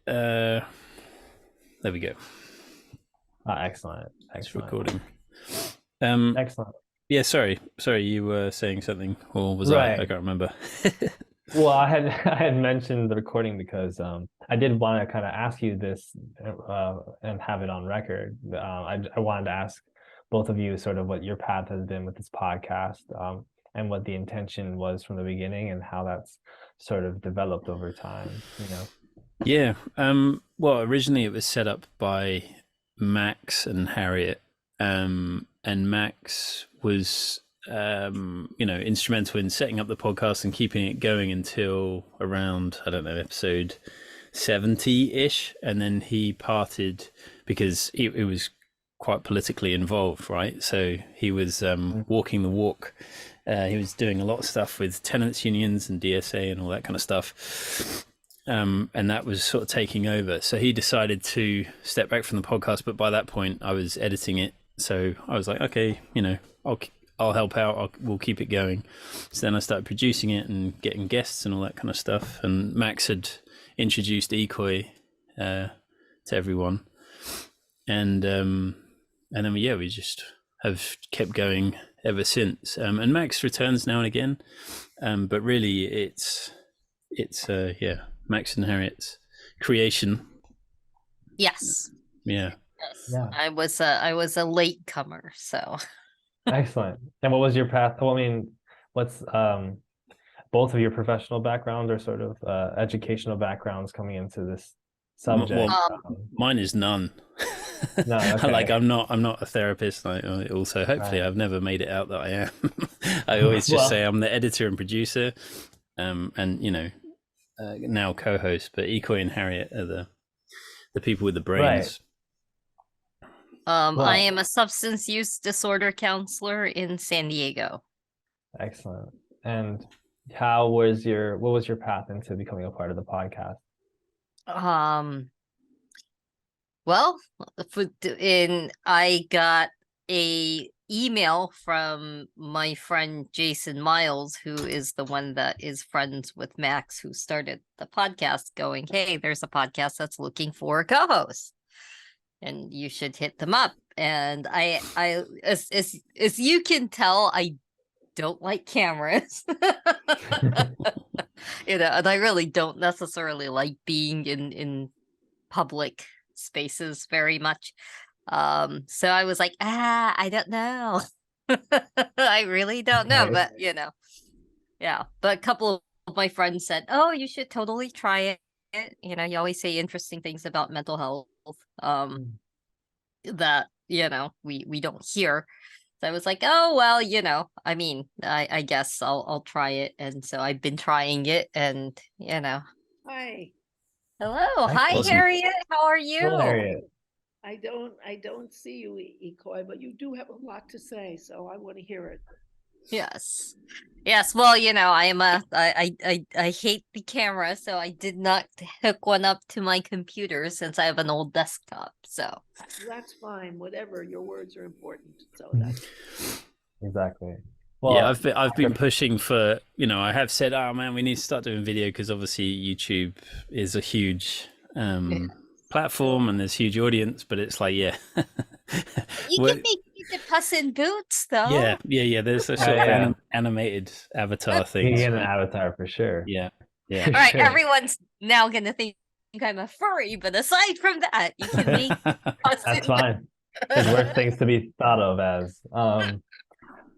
There we go. Excellent. It's Excellent. recording. Excellent. Yeah, sorry, you were saying something, or was I? I Right. can't remember. Well, I had I had mentioned the recording because I did want to kind of ask you this and have it on record. I wanted to ask both of you sort of what your path has been with this podcast, and what the intention was from the beginning and how that's sort of developed over time, you know. Yeah. Well, originally it was set up by Max and Harriet, and Max was, instrumental in setting up the podcast and keeping it going until around, I don't know, episode 70-ish, and then he parted because it was quite politically involved, right? So he was walking the walk. He was doing a lot of stuff with tenants unions and DSA and all that kind of stuff. And that was sort of taking over. So he decided to step back from the podcast. But by that point, I was editing it. So I was like, okay, I'll help out. We'll keep it going. So then I started producing it and getting guests and all that kind of stuff. And Max had introduced ikoi to everyone. And then we just have kept going ever since. And Max returns now and again. But really it's Max and Harriet's creation. Yes. Yeah. Yes. Yeah. I was a late comer, so. Excellent. And what was your path? Well, I mean, what's both of your professional backgrounds or sort of educational backgrounds coming into this subject? Well, mine is none. No, okay. Like I'm not a therapist. I also hopefully I've never made it out that I am. I always just say I'm the editor and producer, and now co-host. But ikoi and Harriet are the people with the brains. Right. I am a substance use disorder counselor in San Diego. Excellent. And what was your path into becoming a part of the podcast? Well, I got a email from my friend Jason Miles, who is the one that is friends with Max, who started the podcast, going, "Hey, there's a podcast that's looking for a co-host, and you should hit them up." And I as you can tell, I don't like cameras. And I really don't necessarily like being in public spaces very much. So I was like, I don't know. I really don't know, but yeah. But a couple of my friends said, "Oh, you should totally try it." You always say interesting things about mental health that we don't hear. So I was like, oh well, I mean, I guess I'll try it, and so I've been trying it, and Hi. Hello. Hi, Awesome. Harriet. How are you? Hello, Harriet. I don't see you, ikoi, but you do have a lot to say, so I want to hear it. Yes. Well, I hate the camera, so I did not hook one up to my computer since I have an old desktop. So that's fine. Whatever. Your words are important. So that's exactly. Well, yeah, I've been pushing for, I have said, oh man, we need to start doing video because obviously YouTube is a huge platform and there's huge audience, but it's like, yeah. You can make the Puss in Boots though. Yeah. There's a sort of animated avatar thing. You get an avatar for sure. Yeah. All right, everyone's now gonna think I'm a furry, but aside from that, you can make That's fine. There's worse things to be thought of as.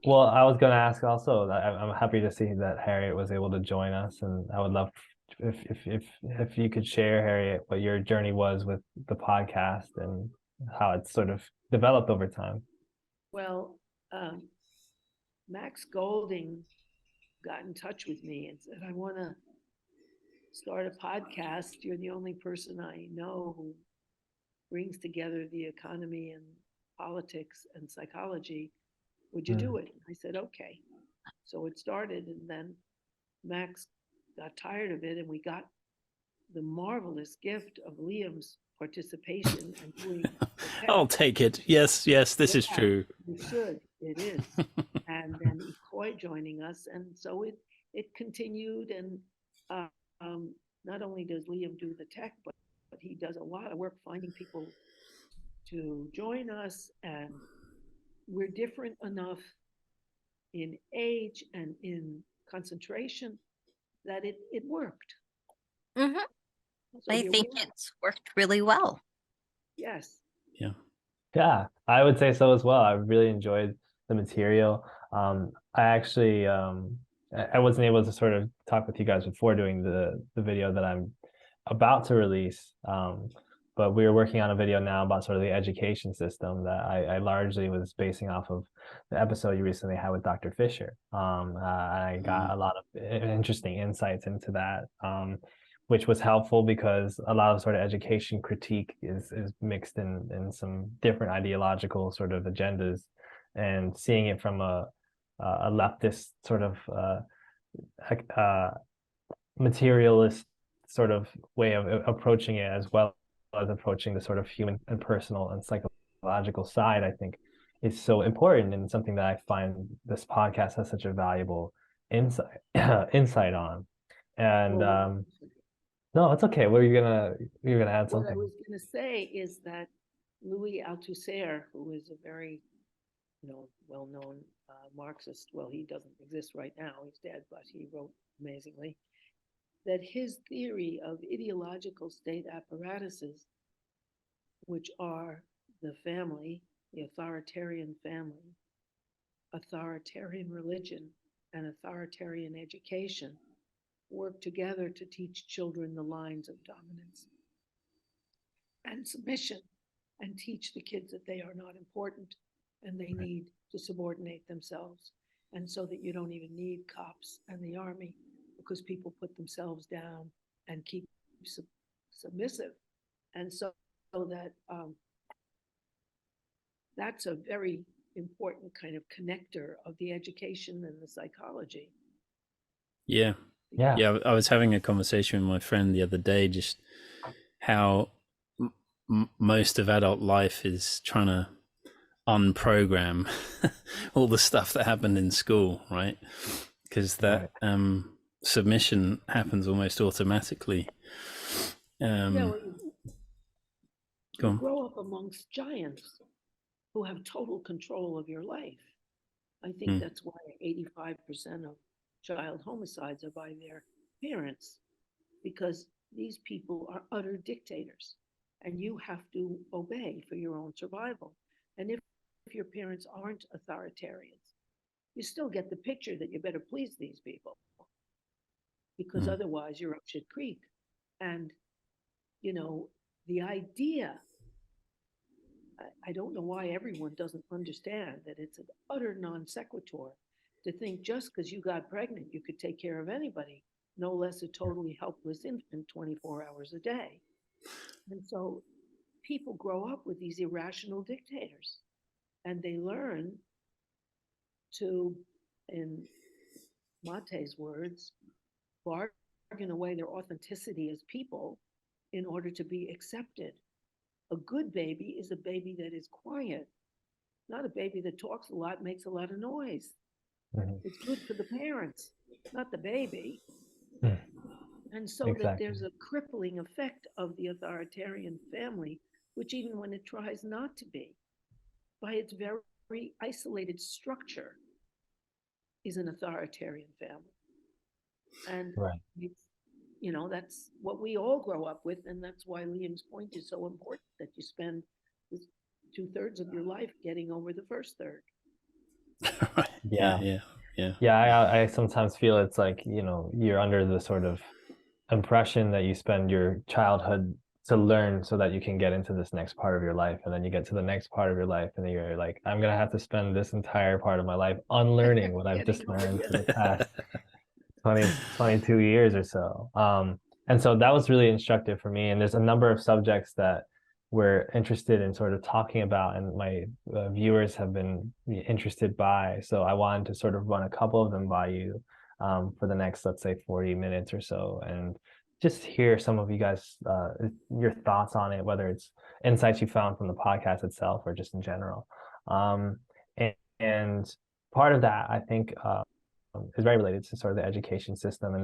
Well, I was going to ask also that I'm happy to see that Harriet was able to join us, and I would love if you could share, Harriet, what your journey was with the podcast and how it's sort of developed over time. Well, Max Golding got in touch with me and said, "I want to start a podcast. You're the only person I know who brings together the economy and politics and psychology. Would you do it?" I said, "Okay." So it started, and then Max got tired of it, and we got the marvelous gift of Liam's participation and doing I'll take it. Yes, this is true. You should. It is. And then ikoi joining us, and so it continued, and not only does Liam do the tech, but lot of work finding people to join us, and we're different enough in age and in concentration that it worked. Hmm. So I here think we are. it's worked really well. Yes. Yeah. Yeah, I would say so as well. I really enjoyed the material. I actually I wasn't able to sort of talk with you guys before doing the video that I'm about to release. But we were working on a video now about sort of the education system that I largely was basing off of the episode you recently had with Dr. Fisher. I got a lot of interesting insights into that. Which was helpful because a lot of sort of education critique is mixed in some different ideological sort of agendas, and seeing it from a leftist sort of materialist sort of way of approaching it, as well as approaching the sort of human and personal and psychological side, I think is so important, and something that I find this podcast has such a valuable insight insight on. And Well, no, it's okay. What are you gonna add what I something? was going to say is that Louis Althusser, who is a very, well-known Marxist, well, he doesn't exist right now, he's dead, but he wrote amazingly, that his theory of ideological state apparatuses, which are the family, the authoritarian family, authoritarian religion, and authoritarian education, work together to teach children the lines of dominance and submission, and teach the kids that they are not important and they need to subordinate themselves. And so that you don't even need cops and the army, because people put themselves down and keep submissive. And so that that's a very important kind of connector of the education and the psychology. Yeah. Yeah. Yeah. I was having a conversation with my friend the other day, just how most of adult life is trying to unprogram all the stuff that happened in school, right? Because that submission happens almost automatically. Well, Go you on. grow up amongst giants who have total control of your life. I think that's why 85% of child homicides are by their parents, because these people are utter dictators and you have to obey for your own survival. And if your parents aren't authoritarians, you still get the picture that you better please these people, because otherwise you're up shit creek. And, the idea, I don't know why everyone doesn't understand that it's an utter non sequitur to think just because you got pregnant, you could take care of anybody, no less a totally helpless infant 24 hours a day. And so people grow up with these irrational dictators, and they learn to, in Mate's words, bargain away their authenticity as people in order to be accepted. A good baby is a baby that is quiet, not a baby that talks a lot, makes a lot of noise. It's good for the parents, not the baby. And so that there's a crippling effect of the authoritarian family, which even when it tries not to be, by its very isolated structure, is an authoritarian family. And that's what we all grow up with, and that's why Liam's point is so important, that you spend 2/3 of your life getting over the first third. Yeah. Yeah. I sometimes feel it's like, you're under the sort of impression that you spend your childhood to learn so that you can get into this next part of your life, and then you get to the next part of your life and then you're like, I'm gonna have to spend this entire part of my life unlearning what I've just learned for the past 22 years or so. And so that was really instructive for me, and there's a number of subjects that we're interested in sort of talking about, and my viewers have been interested by, so I wanted to sort of run a couple of them by you for the next, let's say, 40 minutes or so, and just hear some of you guys your thoughts on it, whether it's insights you found from the podcast itself or just in general. And part of that, I think, is very related to sort of the education system and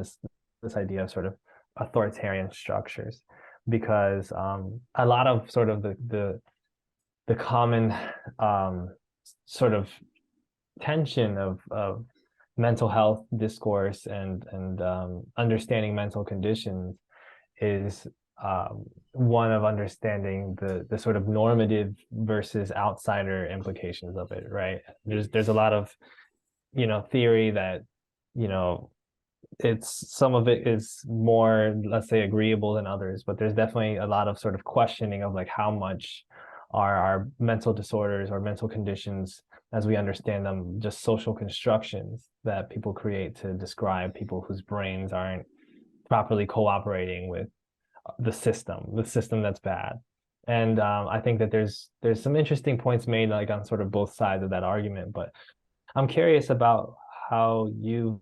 this idea of sort of authoritarian structures. because a lot of sort of the common sort of tension of mental health discourse and understanding mental conditions is one of understanding the sort of normative versus outsider implications of it, right? There's a lot of, you know, theory that, you know, it's some of it is more, let's say, agreeable than others, but there's definitely a lot of sort of questioning of like how much are our mental disorders or mental conditions as we understand them just social constructions that people create to describe people whose brains aren't properly cooperating with the system that's bad. And I think that there's some interesting points made like on sort of both sides of that argument, but I'm curious about how you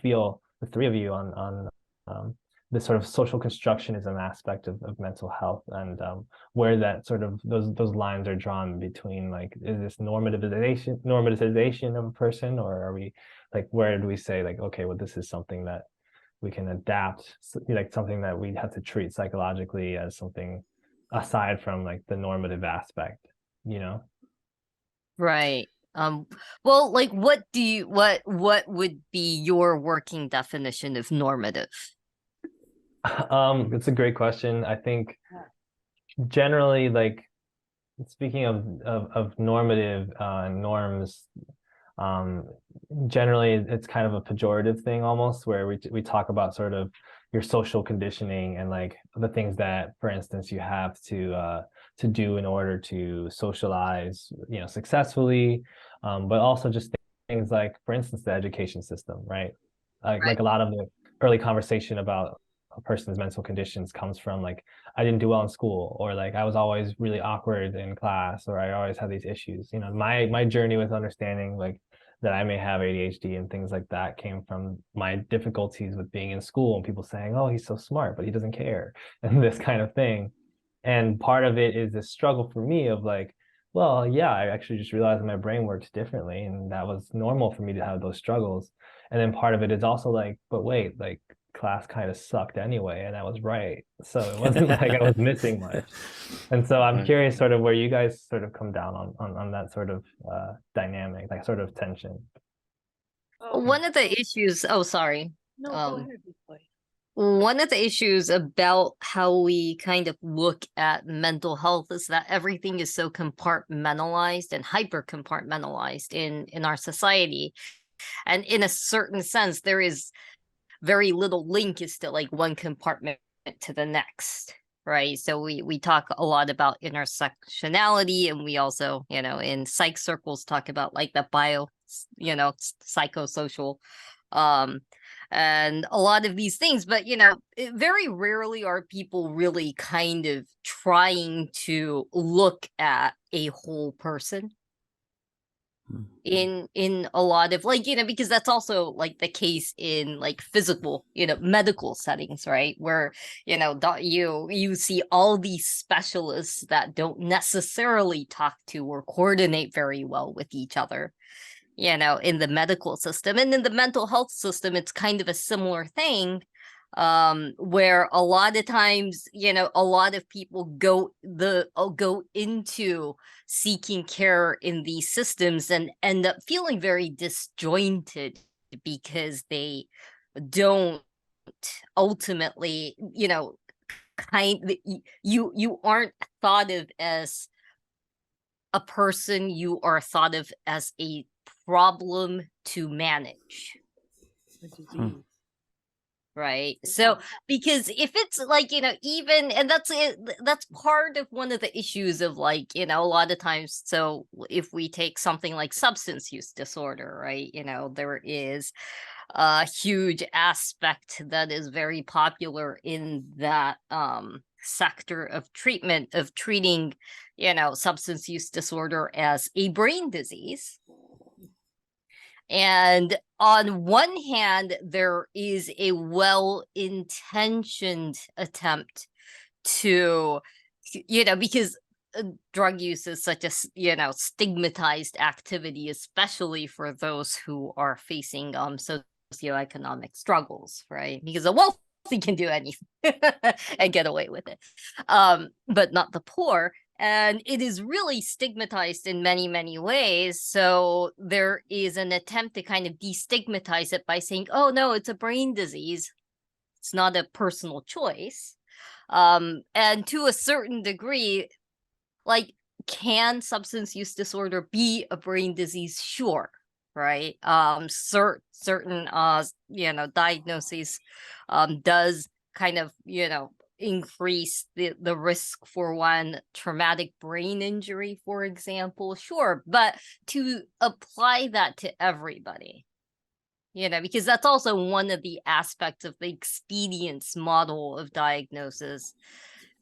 feel, the three of you, on the sort of social constructionism aspect of mental health, and where that sort of those lines are drawn between, like, is this normativization of a person, or are we, like, where do we say like, okay, well, this is something that we can adapt, like something that we have to treat psychologically as something aside from like the normative aspect, you know? Right. Well, like, what would be your working definition of normative? It's a great question. I think generally, like, speaking of normative norms, generally it's kind of a pejorative thing almost, where we talk about sort of your social conditioning and like the things that, for instance, you have to do in order to socialize, you know, successfully, but also just things like, for instance, the education system, right? Like a lot of the early conversation about a person's mental conditions comes from like, I didn't do well in school, or like I was always really awkward in class, or I always had these issues. You know, my journey with understanding like that I may have ADHD and things like that came from my difficulties with being in school and people saying, "Oh, he's so smart, but he doesn't care," and this kind of thing. And part of it is this struggle for me of like, well, yeah, I actually just realized my brain works differently, and that was normal for me to have those struggles. And then part of it is also like, but wait, like class kind of sucked anyway, and I was right. So it wasn't like I was missing much. And so I'm curious sort of where you guys sort of come down on that sort of dynamic, like sort of tension. One of the issues, oh, sorry. No, go ahead, Ikoi. One of the issues about how we kind of look at mental health is that everything is so compartmentalized and hyper compartmentalized in our society. And in a certain sense, there is very little link is to like one compartment to the next, right? So we talk a lot about intersectionality, and we also, you know, in psych circles talk about like the bio, you know, psychosocial, and a lot of these things. But, you know, very rarely are people really kind of trying to look at a whole person in a lot of, like, you know, because that's also like the case in like physical, you know, medical settings, right? Where, you know, you see all these specialists that don't necessarily talk to or coordinate very well with each other, you know, in the medical system. And in the mental health system, it's kind of a similar thing, where a lot of times, you know, a lot of people go into seeking care in these systems and end up feeling very disjointed because they don't ultimately, you know, you aren't thought of as a person, you are thought of as a problem to manage. A disease. Right. So, because if it's like, you know, even, and that's it, that's part of one of the issues of like, you know, a lot of times. So if we take something like substance use disorder, right, you know, there is a huge aspect that is very popular in that sector of treatment, of treating, you know, substance use disorder as a brain disease. And on one hand, there is a well-intentioned attempt to, you know, because drug use is such a, you know, stigmatized activity, especially for those who are facing socioeconomic struggles, right? Because the welfare can do anything and get away with it, but not the poor. And it is really stigmatized in many, many ways. So there is an attempt to kind of destigmatize it by saying, oh, no, it's a brain disease. It's not a personal choice. And to a certain degree, like, can substance use disorder be a brain disease? Sure. Right. Certain diagnoses does kind of, increase the risk for one traumatic brain injury, for example. Sure. But to apply that to everybody, because that's also one of the aspects of the expedience model of diagnosis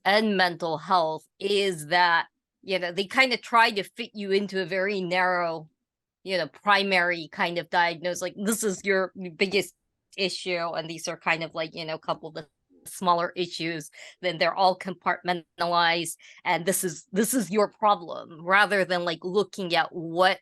and mental health, is that, they kind of try to fit you into a very narrow, primary kind of diagnose, like this is your biggest issue, and these are kind of like, a couple of the smaller issues, then they're all compartmentalized, and this is your problem, rather than like looking at what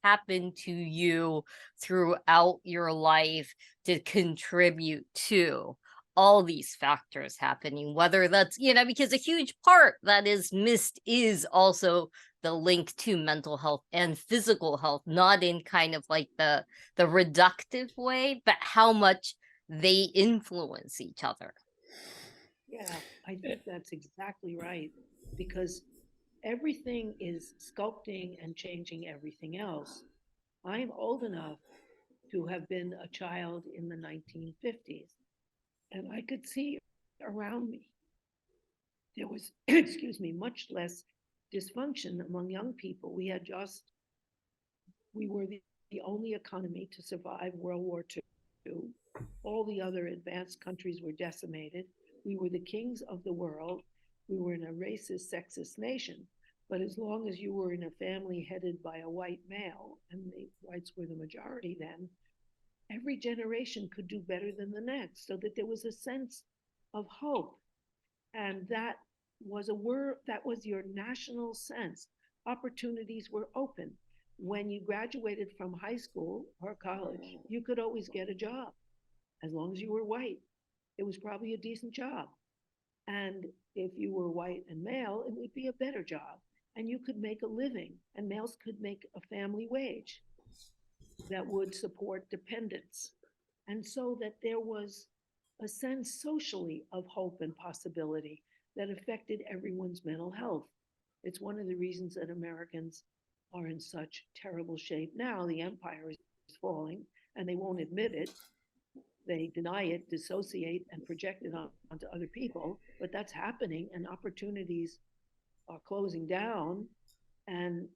happened to you throughout your life to contribute to all these factors happening, whether that's, because a huge part that is missed is also the link to mental health and physical health, not in kind of like the reductive way, but how much they influence each other. Yeah, I think that's exactly right, because everything is sculpting and changing everything else. I'm old enough to have been a child in the 1950s, and I could see around me there was, excuse me, much less dysfunction among young people. We were the only economy to survive World War II. All the other advanced countries were decimated. We were the kings of the world. We were in a racist, sexist nation. But as long as you were in a family headed by a white male, and the whites were the majority then, every generation could do better than the next, so that there was a sense of hope. And that was your national sense. Opportunities were open. When you graduated from high school or college, you could always get a job. As long as you were white, it was probably a decent job. And if you were white and male, it would be a better job. And you could make a living, and males could make a family wage that would support dependents. And so that there was a sense socially of hope and possibility that affected everyone's mental health. It's one of the reasons that Americans are in such terrible shape now. The empire is falling, and they won't admit it. They deny it, dissociate, and project it onto other people, but that's happening, and opportunities are closing down, and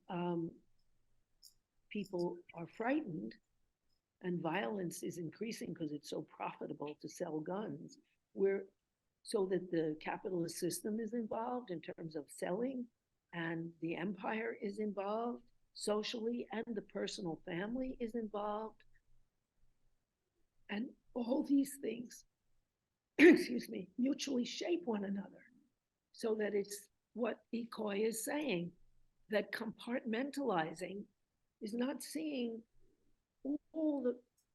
people are frightened, and violence is increasing because it's so profitable to sell guns. So that the capitalist system is involved in terms of selling, and the empire is involved socially, and the personal family is involved. And all these things, excuse me, mutually shape one another, so that it's what Ikoi is saying, that compartmentalizing is not seeing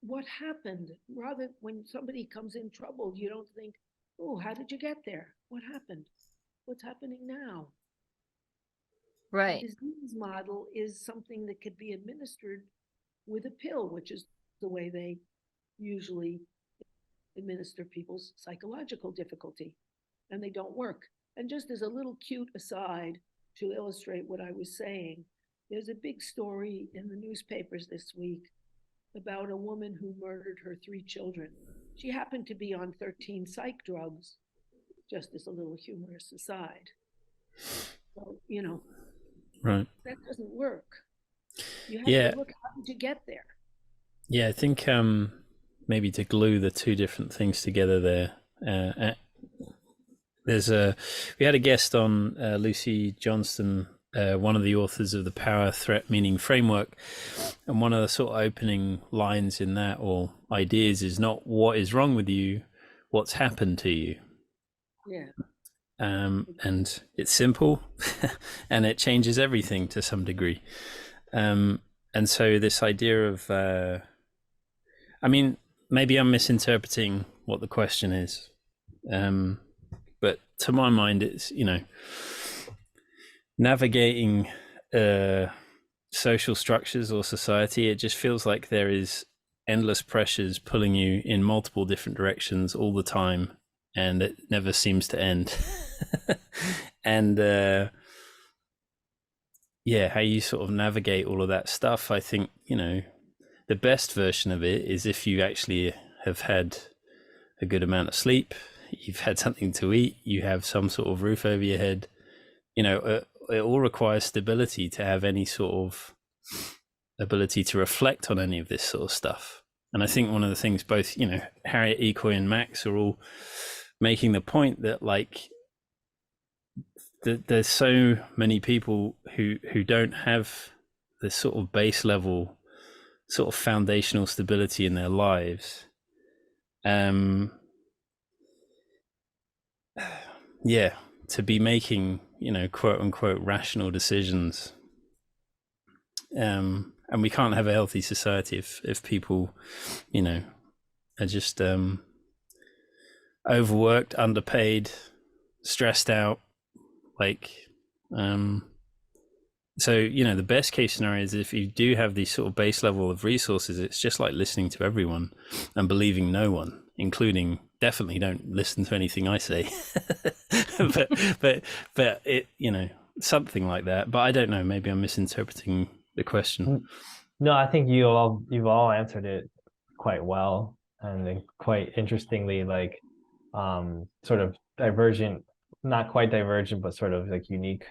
what happened. Rather, when somebody comes in trouble, you don't think, oh, how did you get there? What happened? What's happening now? Right. The disease model is something that could be administered with a pill, which is the way they usually administer people's psychological difficulty, and they don't work. And just as a little cute aside to illustrate what I was saying, there's a big story in the newspapers this week about a woman who murdered her 3 children. She happened to be on 13 psych drugs, just as a little humorous aside. So, Right. that doesn't work. You have Yeah. to look, how did you get there? Yeah, I think maybe to glue the two different things together there. We had a guest on, Lucy Johnston, one of the authors of the Power, Threat, Meaning framework, and one of the sort of opening lines in that, or ideas, is not what is wrong with you, what's happened to you. Yeah. And it's simple, and it changes everything to some degree. And so this idea of, maybe I'm misinterpreting what the question is. But to my mind, it's, navigating social structures or society, it just feels like there is endless pressures pulling you in multiple different directions all the time, and it never seems to end. And how you sort of navigate all of that stuff, I think, the best version of it is if you actually have had a good amount of sleep, you've had something to eat, you have some sort of roof over your head. It all requires stability to have any sort of ability to reflect on any of this sort of stuff. And I think one of the things both, Harriet, Ikoi, and Max are all making the point that, like, there's so many people who don't have this sort of base level, sort of foundational stability in their lives. To be making, quote unquote rational decisions. And we can't have a healthy society if people, are just overworked, underpaid, stressed out. So, the best case scenario is if you do have these sort of base level of resources, it's just like listening to everyone and believing no one, including, definitely don't listen to anything I say. but it, something like that. But I don't know, maybe I'm misinterpreting the question. No, I think you've all answered it quite well, and then quite interestingly, like sort of divergent, not quite divergent, but sort of like unique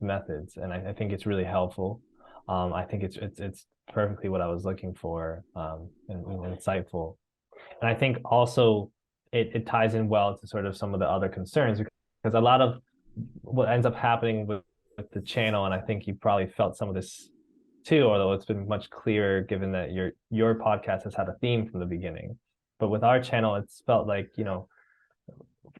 methods, and I think it's really helpful. I think it's perfectly what I was looking for, and insightful. And I think also it ties in well to sort of some of the other concerns, because a lot of what ends up happening with the channel, and I think you probably felt some of this too, although it's been much clearer given that your podcast has had a theme from the beginning. But with our channel, it's felt like,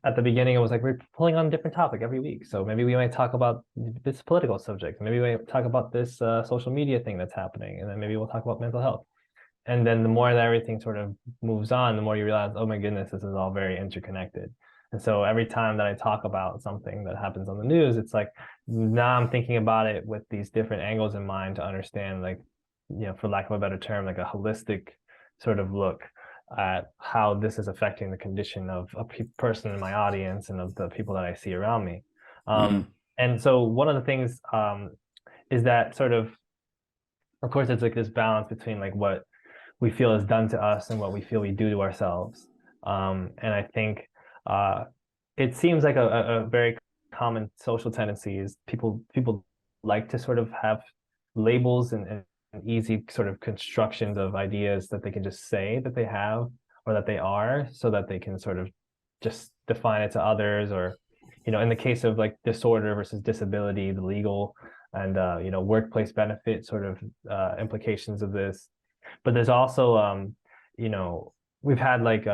at the beginning, it was like we're pulling on a different topic every week. So maybe we might talk about this political subject. Maybe we might talk about this social media thing that's happening. And then maybe we'll talk about mental health. And then the more that everything sort of moves on, the more you realize, oh my goodness, this is all very interconnected. And so every time that I talk about something that happens on the news, it's like now I'm thinking about it with these different angles in mind to understand, like, for lack of a better term, like a holistic sort of look at how this is affecting the condition of a person in my audience and of the people that I see around me. And so one of the things is that sort of course, it's like this balance between like what we feel is done to us and what we feel we do to ourselves. And I think it seems like a very common social tendency is people like to sort of have labels and easy sort of constructions of ideas that they can just say that they have or that they are, so that they can sort of just define it to others. Or, in the case of like disorder versus disability, the legal and workplace benefit sort of implications of this. But there's also we've had like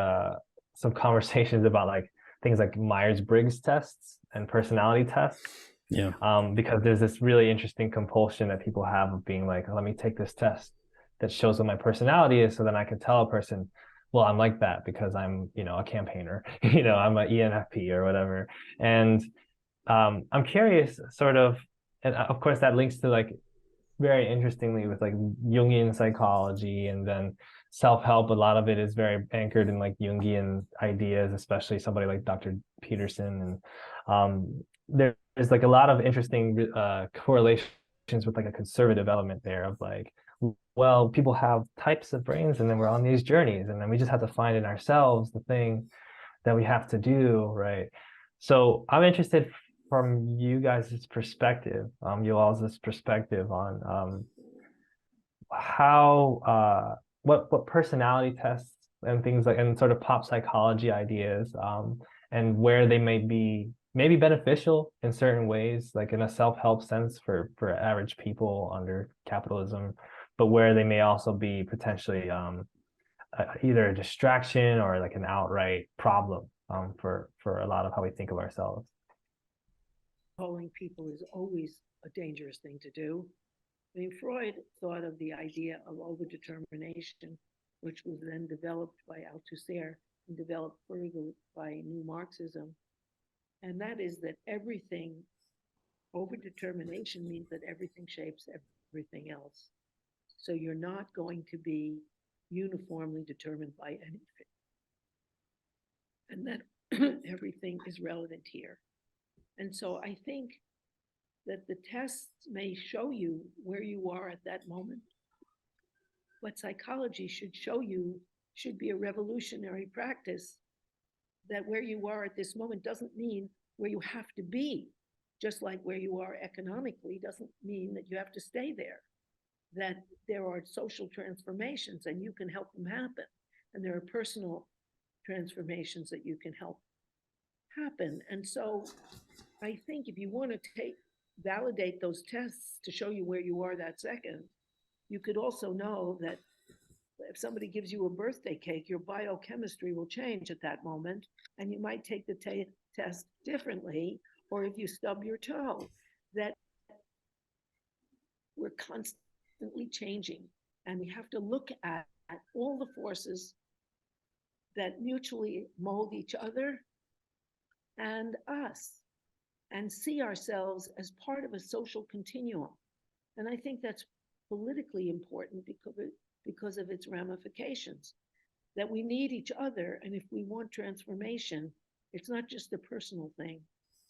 some conversations about like things like Myers-Briggs tests and personality tests. Yeah. Because there's this really interesting compulsion that people have of being like, let me take this test that shows what my personality is, so then I can tell a person, well, I'm like that because I'm, a campaigner, I'm an ENFP or whatever. And I'm curious sort of, and of course that links to like very interestingly with like Jungian psychology, and then self-help. A lot of it is very anchored in like Jungian ideas, especially somebody like Dr. Peterson. And there's like a lot of interesting correlations with like a conservative element there of like, well, people have types of brains, and then we're on these journeys, and then we just have to find in ourselves the thing that we have to do, right? So I'm interested from you guys' perspective, you all's perspective on how what personality tests and things like, and sort of pop psychology ideas, and where they may be maybe beneficial in certain ways, like in a self-help sense for average people under capitalism, but where they may also be potentially either a distraction or like an outright problem for a lot of how we think of ourselves. Calling people is always a dangerous thing to do. I mean, Freud of the idea of overdetermination, which was then developed by Althusser and developed further by New Marxism. And that is that everything, overdetermination means that everything shapes everything else. So you're not going to be uniformly determined by anything. And that everything is relevant here. And so I think that the tests may show you where you are at that moment. But psychology should show you, should be a revolutionary practice, that where you are at this moment doesn't mean where you have to be. Just like where you are economically doesn't mean that you have to stay there. That there are social transformations and you can help them happen. And there are personal transformations that you can help happen. And so I think if you want to validate those tests to show you where you are that second, you could also know that if somebody gives you a birthday cake, your biochemistry will change at that moment, and you might take the test differently. Or if you stub your toe, that we're constantly changing, and we have to look at all the forces that mutually mold each other and us, and see ourselves as part of a social continuum. And I think that's politically important because of its ramifications, that we need each other. And if we want transformation, it's not just a personal thing,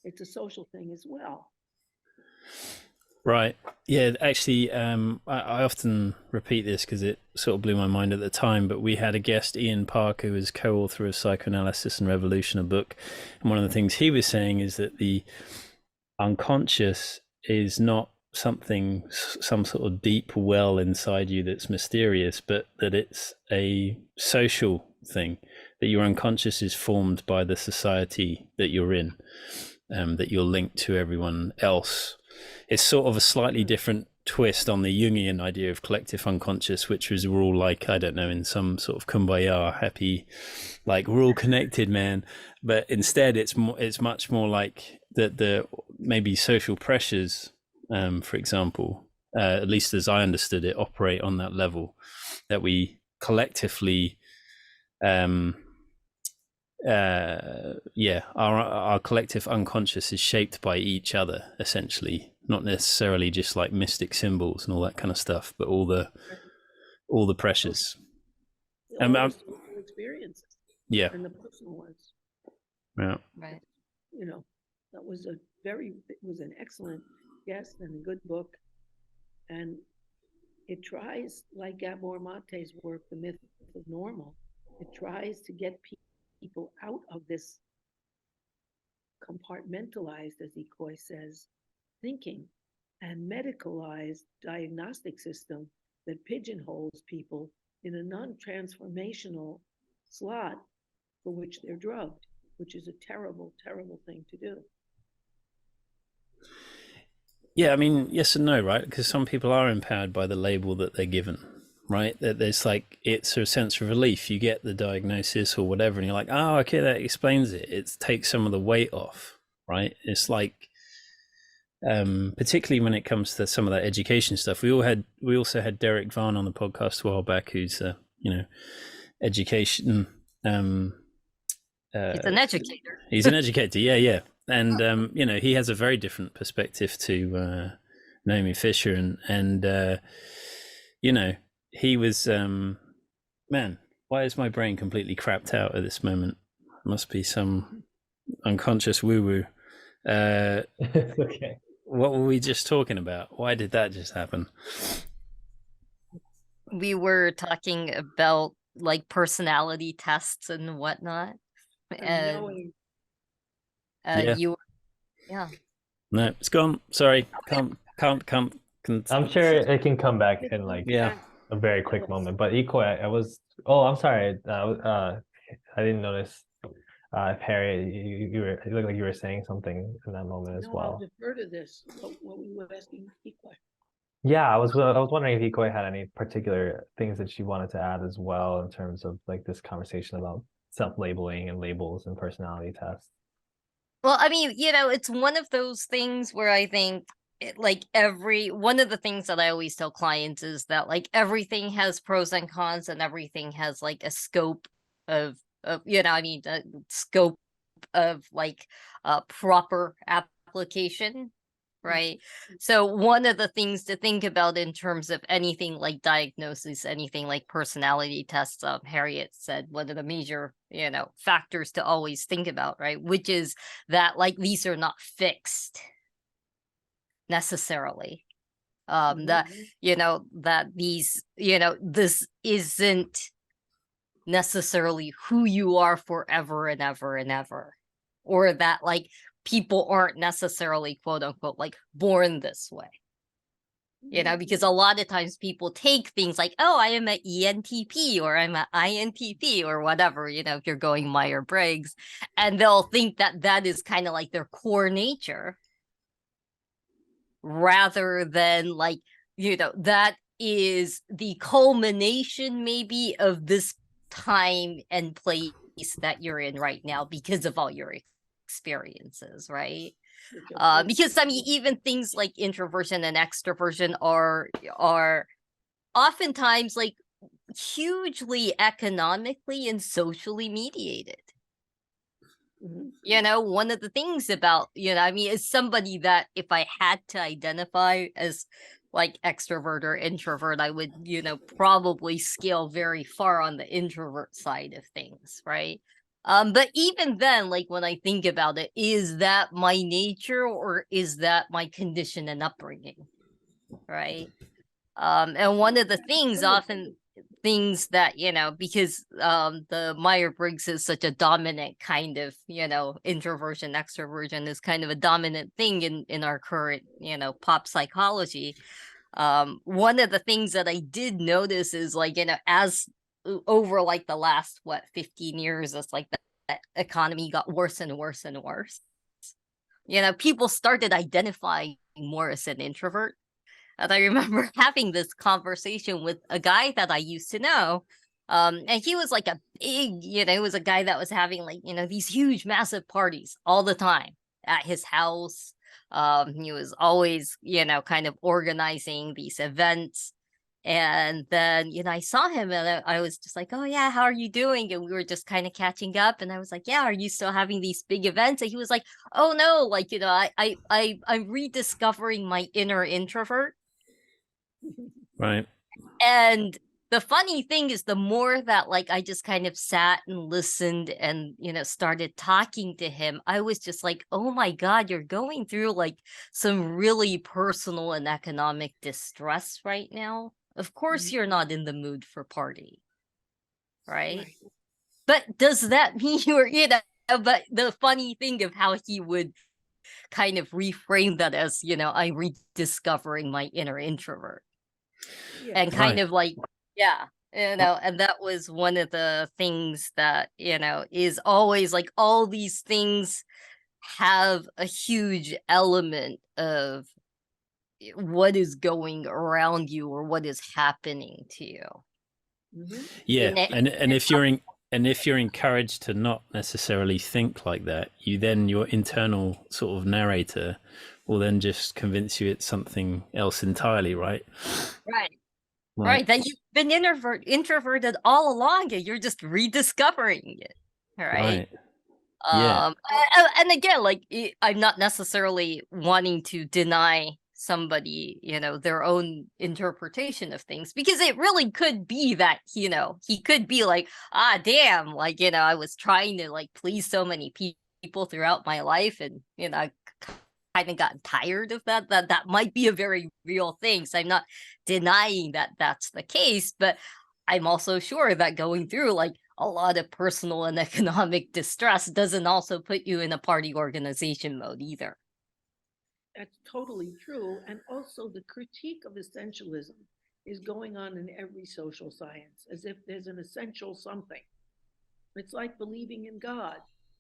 it's a social thing as well. Right. Yeah, actually, I often repeat this because it sort of blew my mind at the time, but we had a guest, Ian Parker, who is co-author of Psychoanalysis and Revolution, a book. And one of the things he was saying is that the unconscious is not something, some sort of deep well inside you that's mysterious, but that it's a social thing, that your unconscious is formed by the society that you're in, that you're linked to everyone else. It's sort of a slightly different twist on the Jungian idea of collective unconscious, which was we're all like, I don't know, in some sort of kumbaya, happy, like we're all connected, man. But instead, it's much more like the maybe social pressures, for example, at least as I understood it, operate on that level, that we collectively, our collective unconscious is shaped by each other, essentially. Not necessarily just like mystic symbols and all that kind of stuff, but all the pressures, all the social experiences, and the personal ones. Yeah, right. You know, that was it was an excellent guest and a good book, and it tries, like Gabor Mate's work, The Myth of Normal. It tries to get people out of this compartmentalized, as ikoi says, thinking, and medicalized diagnostic system that pigeonholes people in a non-transformational slot for which they're drugged, which is a terrible, terrible thing to do. Yeah, I mean, yes and no, right? Because some people are empowered by the label that they're given, right? That there's like, it's a sense of relief. You get the diagnosis or whatever, and you're like, oh, okay, that explains it. It takes some of the weight off, right? It's like, particularly when it comes to some of that education stuff. We also had Derek Vaughan on the podcast a while back, who's education. He's an educator. He's an educator, yeah. And he has a very different perspective to Naomi Fisher, and he was man. Why is my brain completely crapped out at this moment? Must be some unconscious woo-woo. It's okay. What were we just talking about? Why did that just happen? We were talking about like personality tests and whatnot. And No, it's gone. Sorry, can't. I'm sure it can come back in like a very quick moment. But ikoi, I'm sorry. I didn't notice. If Harriet, you looked like you were saying something in that moment as well. I'll defer to this. What we were asking ikoi. Yeah, I was wondering if ikoi had any particular things that she wanted to add as well in terms of like this conversation about self-labeling and labels and personality tests. Well, I mean, it's one of those things where I think one of the things that I always tell clients is that like everything has pros and cons, and everything has like a scope of scope of like proper application, right? So one of the things to think about in terms of anything like diagnosis, anything like personality tests, Harriet said one of the major, factors to always think about, right? Which is that like these are not fixed necessarily. That that these, this isn't necessarily who you are forever and ever and ever, or that like people aren't necessarily quote unquote like born this way, because a lot of times people take things like, oh, I am an ENTP or I'm an INTP or whatever, if you're going Myers-Briggs, and they'll think that that is kind of like their core nature, rather than like, that is the culmination maybe of this time and place that you're in right now because of all your experiences, right? Because I mean, even things like introversion and extroversion are oftentimes like hugely economically and socially mediated. One of the things about, is somebody that if I had to identify as like extrovert or introvert, I would, probably scale very far on the introvert side of things, right? But even then, like when I think about it, is that my nature or is that my condition and upbringing, right? And one of the things that, because the Myers-Briggs is such a dominant kind of, introversion, extroversion is kind of a dominant thing in our current, pop psychology. One of the things that I did notice is like, as over like the last 15 years, it's like the economy got worse and worse and worse. People started identifying more as an introvert. And I remember having this conversation with a guy that I used to know. And he was like a big, he was a guy that was having like, these huge, massive parties all the time at his house. He was always, kind of organizing these events. And then, I saw him and I was just like, oh yeah, how are you doing? And we were just kind of catching up. And I was like, yeah, are you still having these big events? And he was like, oh no, like, I'm rediscovering my inner introvert. Right. And the funny thing is, the more that like I just kind of sat and listened and started talking to him, I was just like, oh my God, you're going through like some really personal and economic distress right now. Of course you're not in the mood for party, right? But does that mean you're, but the funny thing of how he would kind of reframe that as, I'm rediscovering my inner introvert. And kind of like, yeah, and that was one of the things that, is always like all these things have a huge element of what is going around you or what is happening to you. Yeah, and if you're encouraged to not necessarily think like that, your internal sort of narrator will then just convince you it's something else entirely, right? Right. That you've been introverted all along and you're just rediscovering it. Right. Yeah. And again, like I'm not necessarily wanting to deny somebody, their own interpretation of things, because it really could be that, he could be like, ah, damn, like, I was trying to like please so many people throughout my life, and I kind of gotten tired of that might be a very real thing. So I'm not denying that that's the case, but I'm also sure that going through like a lot of personal and economic distress doesn't also put you in a party organization mode either. That's totally true. And also the critique of essentialism is going on in every social science, as if there's an essential something. It's like believing in God.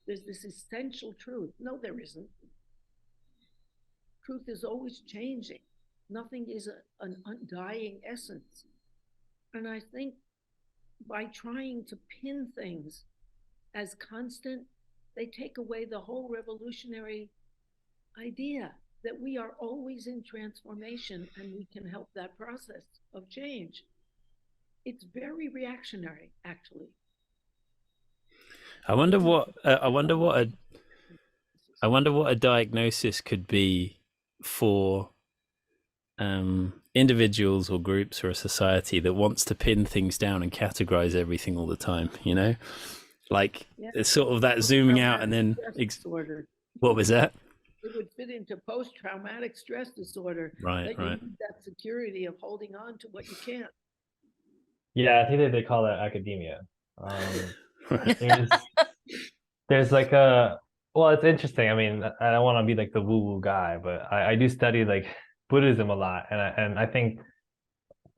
There's this essential truth. No, there isn't. Truth is always changing. Nothing is an undying essence. And I think by trying to pin things as constant, they take away the whole revolutionary idea that we are always in transformation and we can help that process of change. It's very reactionary, actually. I wonder what I wonder what a diagnosis could be for individuals or groups or a society that wants to pin things down and categorize everything all the time. You know, like it's sort of that zooming out and then disorder. what was that? It would fit into post-traumatic stress disorder. Right, That you right. need that security of holding on to what you can't. Yeah, I think that they call that academia. Right. There's like a, well, it's interesting. I mean, I don't want to be like the woo-woo guy, but I do study like Buddhism a lot, and I think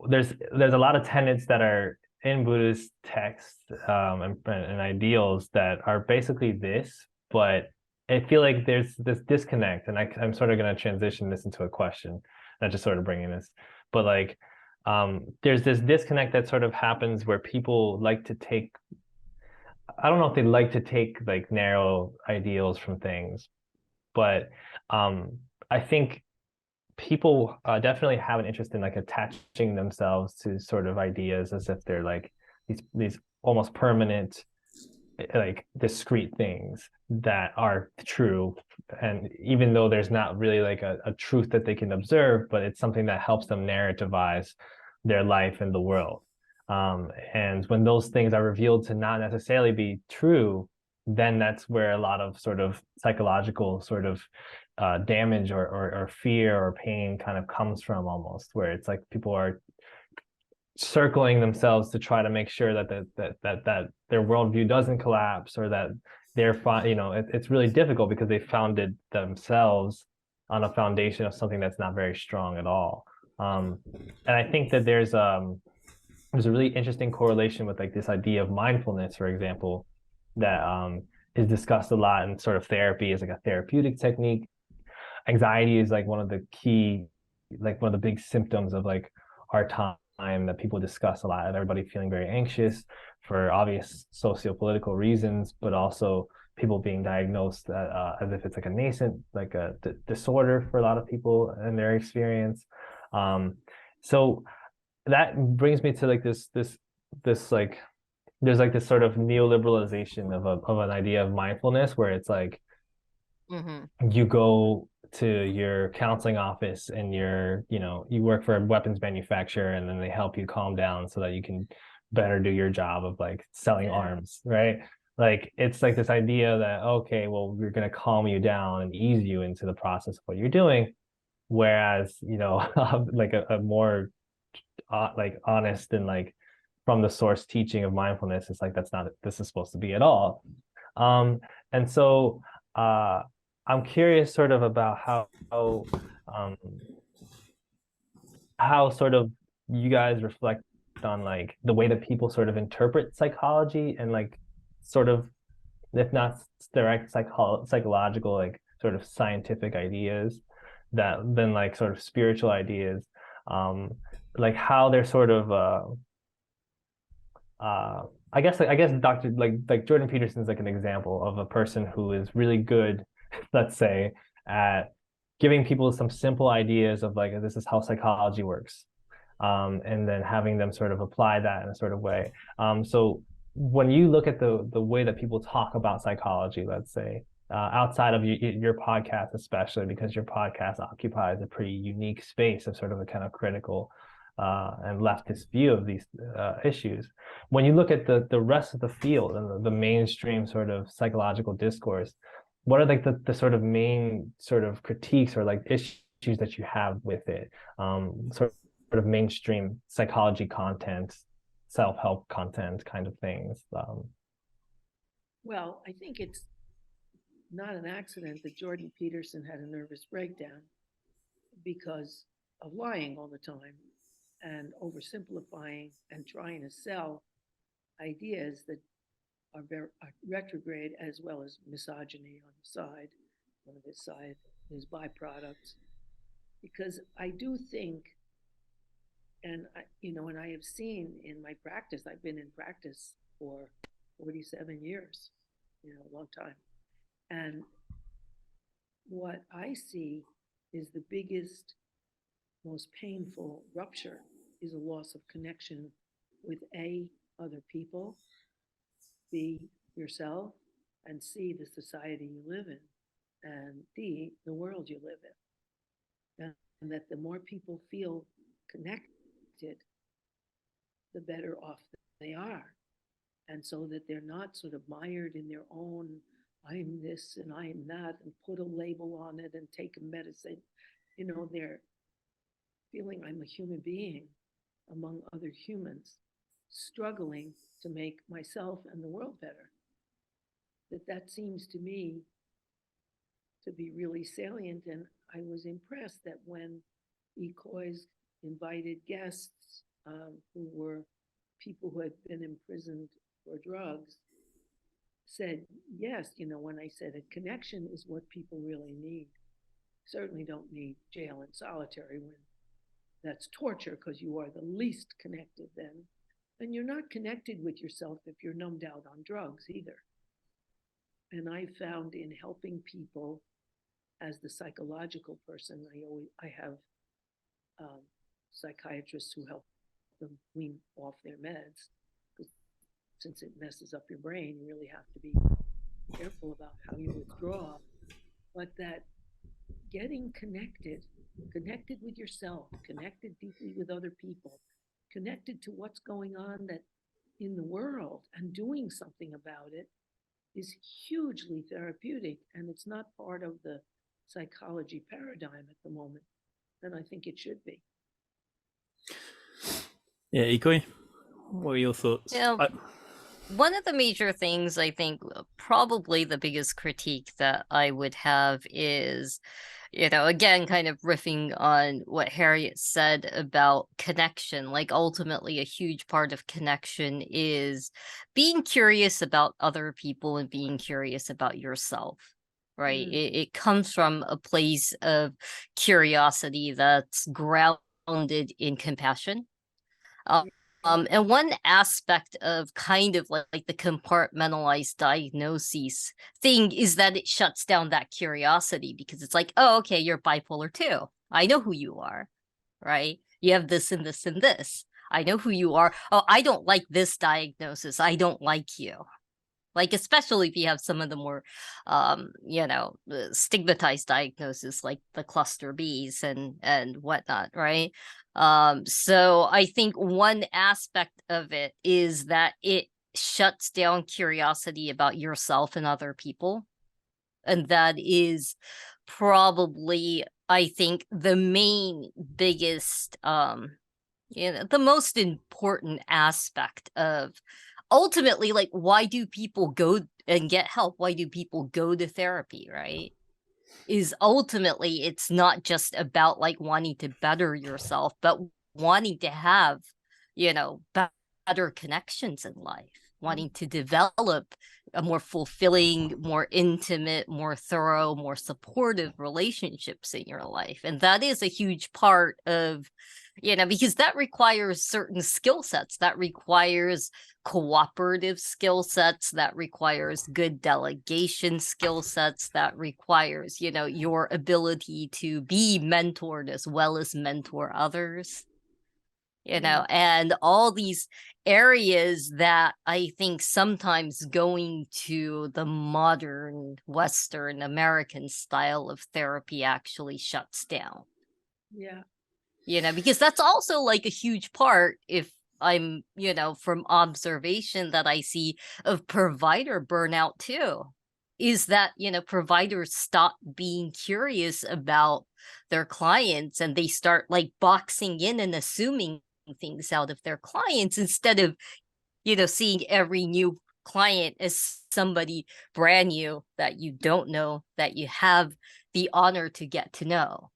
there's a lot of tenets that are in Buddhist texts and ideals that are basically this, but I feel like there's this disconnect, and I'm sort of going to transition this into a question, not just sort of bringing this, but like there's this disconnect that sort of happens where people like to take, I don't know if they like to take like narrow ideals from things, but I think people definitely have an interest in like attaching themselves to sort of ideas as if they're like these almost permanent, like discrete things that are true. And even though there's not really like a truth that they can observe, but it's something that helps them narrativize their life and the world. And when those things are revealed to not necessarily be true, then that's where a lot of sort of psychological sort of damage or fear or pain kind of comes from, almost, where it's like people are circling themselves to try to make sure that that their worldview doesn't collapse, or that they're fine. You know, it's really difficult because they founded themselves on a foundation of something that's not very strong at all. And I think that there's a really interesting correlation with like this idea of mindfulness, for example, that is discussed a lot in sort of therapy as like a therapeutic technique. Anxiety is like one of the key, like one of the big symptoms of like our time that people discuss a lot, and everybody feeling very anxious for obvious socio-political reasons, but also people being diagnosed as if it's like a nascent, like a disorder for a lot of people in their experience. So that brings me to like this like, there's like this sort of neoliberalization of an idea of mindfulness, where it's like you go to your counseling office and you work for a weapons manufacturer, and then they help you calm down so that you can better do your job of like selling arms, right? Like it's like this idea that, okay, well, we're going to calm you down and ease you into the process of what you're doing, whereas like a more like honest and like from the source teaching of mindfulness, it's like that's not what this is supposed to be at all. And so I'm curious sort of about um, how sort of you guys reflect on like the way that people sort of interpret psychology, and like sort of, if not direct psychological, like sort of scientific ideas, that then like sort of spiritual ideas, like how they're sort of I guess Dr. like Jordan Peterson's like an example of a person who is really good, let's say, at giving people some simple ideas of like, this is how psychology works, and then having them sort of apply that in a sort of way. So when you look at the way that people talk about psychology, let's say, outside of your podcast, especially because your podcast occupies a pretty unique space of sort of a kind of critical and leftist view of these issues. When you look at the rest of the field and the mainstream sort of psychological discourse, what are like the sort of main sort of critiques or like issues that you have with it? Sort of mainstream psychology content, self-help content kind of things. Well, I think it's not an accident that Jordan Peterson had a nervous breakdown because of lying all the time and oversimplifying and trying to sell ideas that are very retrograde, as well as misogyny on the side, one of his byproducts. Because I do think, and and I have seen in my practice, I've been in practice for 47 years, a long time. And what I see is the biggest, most painful rupture is a loss of connection with A, other people, B, yourself and C, the society you live in, and D, the world you live in. And that the more people feel connected, the better off they are. And so that they're not sort of mired in their own, I'm this and I'm that, and put a label on it and take a medicine. You know, they're feeling I'm a human being among other humans, struggling to make myself and the world better. That seems to me to be really salient. And I was impressed that when ikoi's invited guests who were people who had been imprisoned for drugs said, yes, you know, when I said a connection is what people really need. Certainly don't need jail and solitary when that's torture, because you are the least connected then. And you're not connected with yourself if you're numbed out on drugs either. And I found in helping people as the psychological person, I have psychiatrists who help them wean off their meds. Since it messes up your brain, you really have to be careful about how you withdraw. But that getting connected with yourself, connected deeply with other people, connected to what's going on that in the world and doing something about it is hugely therapeutic. And it's not part of the psychology paradigm at the moment. And I think it should be. Yeah, ikoi, what are your thoughts? Yeah. One of the major things, I think, probably the biggest critique that I would have is, you know, again, kind of riffing on what Harriet said about connection. Like, ultimately, a huge part of connection is being curious about other people and being curious about yourself, right? It comes from a place of curiosity that's grounded in compassion. And one aspect of kind of like the compartmentalized diagnosis thing is that it shuts down that curiosity, because it's like, oh, okay, you're bipolar too. I know who you are, right? You have this and this and this. I know who you are. Oh, I don't like this diagnosis. I don't like you. Like, especially if you have some of the more, you know, stigmatized diagnoses like the cluster Bs and whatnot, right? So I think one aspect of it is that it shuts down curiosity about yourself and other people. And that is probably, I think, the main biggest, you know, the most important aspect of ultimately, like, why do people go and get help? Why do people go to therapy, right? Is ultimately, it's not just about like wanting to better yourself, but wanting to have, you know, better connections in life, wanting to develop a more fulfilling, more intimate, more thorough, more supportive relationships in your life. And that is a huge part of, you know, because that requires certain skill sets, that requires cooperative skill sets, that requires good delegation skill sets, that requires, you know, your ability to be mentored as well as mentor others, you know, and all these areas that I think sometimes going to the modern Western American style of therapy actually shuts down. Yeah. You know, because that's also like a huge part, if I'm, you know, from observation that I see of provider burnout too, is that, you know, providers stop being curious about their clients and they start like boxing in and assuming things out of their clients instead of, you know, seeing every new client as somebody brand new that you don't know, that you have the honor to get to know.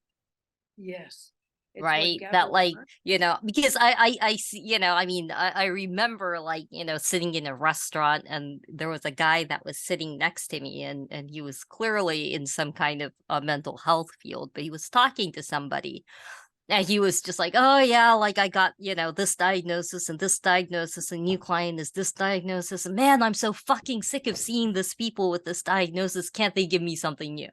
Yes. It's Right, that like, you know, because I see, you know, I mean, I remember like, you know, sitting in a restaurant and there was a guy that was sitting next to me and he was clearly in some kind of a mental health field, but he was talking to somebody and he was just like, oh yeah, like I got, you know, this diagnosis and this diagnosis, and new client is this diagnosis, and man, I'm so fucking sick of seeing this people with this diagnosis. Can't they give me something new?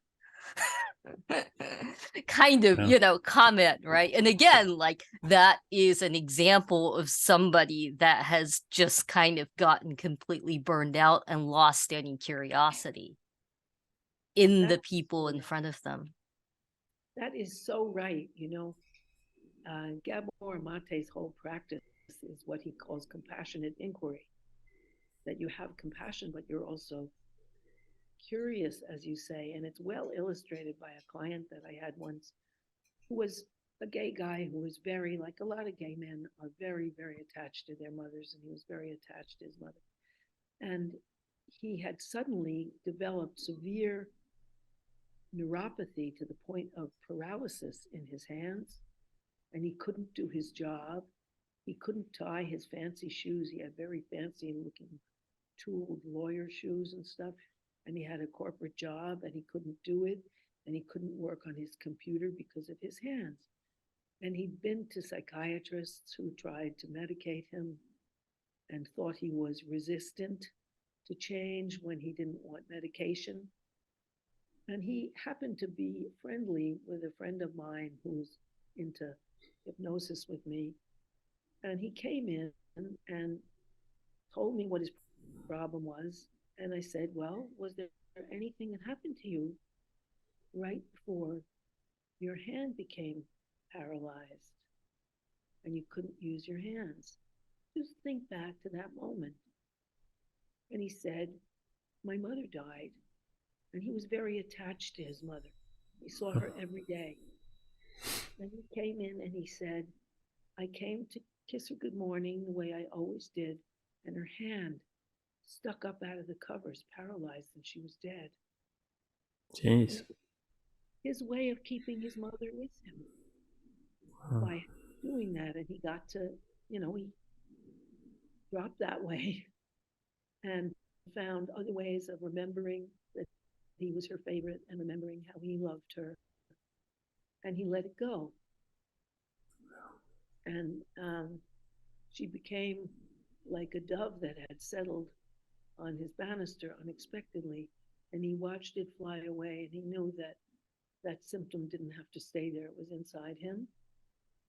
kind of, Yeah. comment, right? And again, like that is an example of somebody that has just kind of gotten completely burned out and lost any curiosity in the people in front of them. That is so right. Gabor Mate's whole practice is what he calls compassionate inquiry. That you have compassion, but you're also curious, as you say. And it's well illustrated by a client that I had once who was a gay guy who was very, like a lot of gay men, are very, very attached to their mothers. And he was very attached to his mother. And he had suddenly developed severe neuropathy to the point of paralysis in his hands, and he couldn't do his job. He couldn't tie his fancy shoes. He had very fancy looking tooled lawyer shoes and stuff, and he had a corporate job and he couldn't do it, and he couldn't work on his computer because of his hands. And he'd been to psychiatrists who tried to medicate him and thought he was resistant to change when he didn't want medication. And he happened to be friendly with a friend of mine who's into hypnosis with me. And he came in and told me what his problem was. And I said, well, was there anything that happened to you right before your hand became paralyzed and you couldn't use your hands? Just think back to that moment. And he said, my mother died. And he was very attached to his mother. He saw her every day. And he came in and he said, I came to kiss her good morning the way I always did, and her hand stuck up out of the covers, paralyzed, and she was dead. Jeez. His way of keeping his mother with him by doing that. And he got to, he dropped that way and found other ways of remembering that he was her favorite and remembering how he loved her. And he let it go. And she became like a dove that had settled on his banister unexpectedly. And he watched it fly away, and he knew that that symptom didn't have to stay there. It was inside him.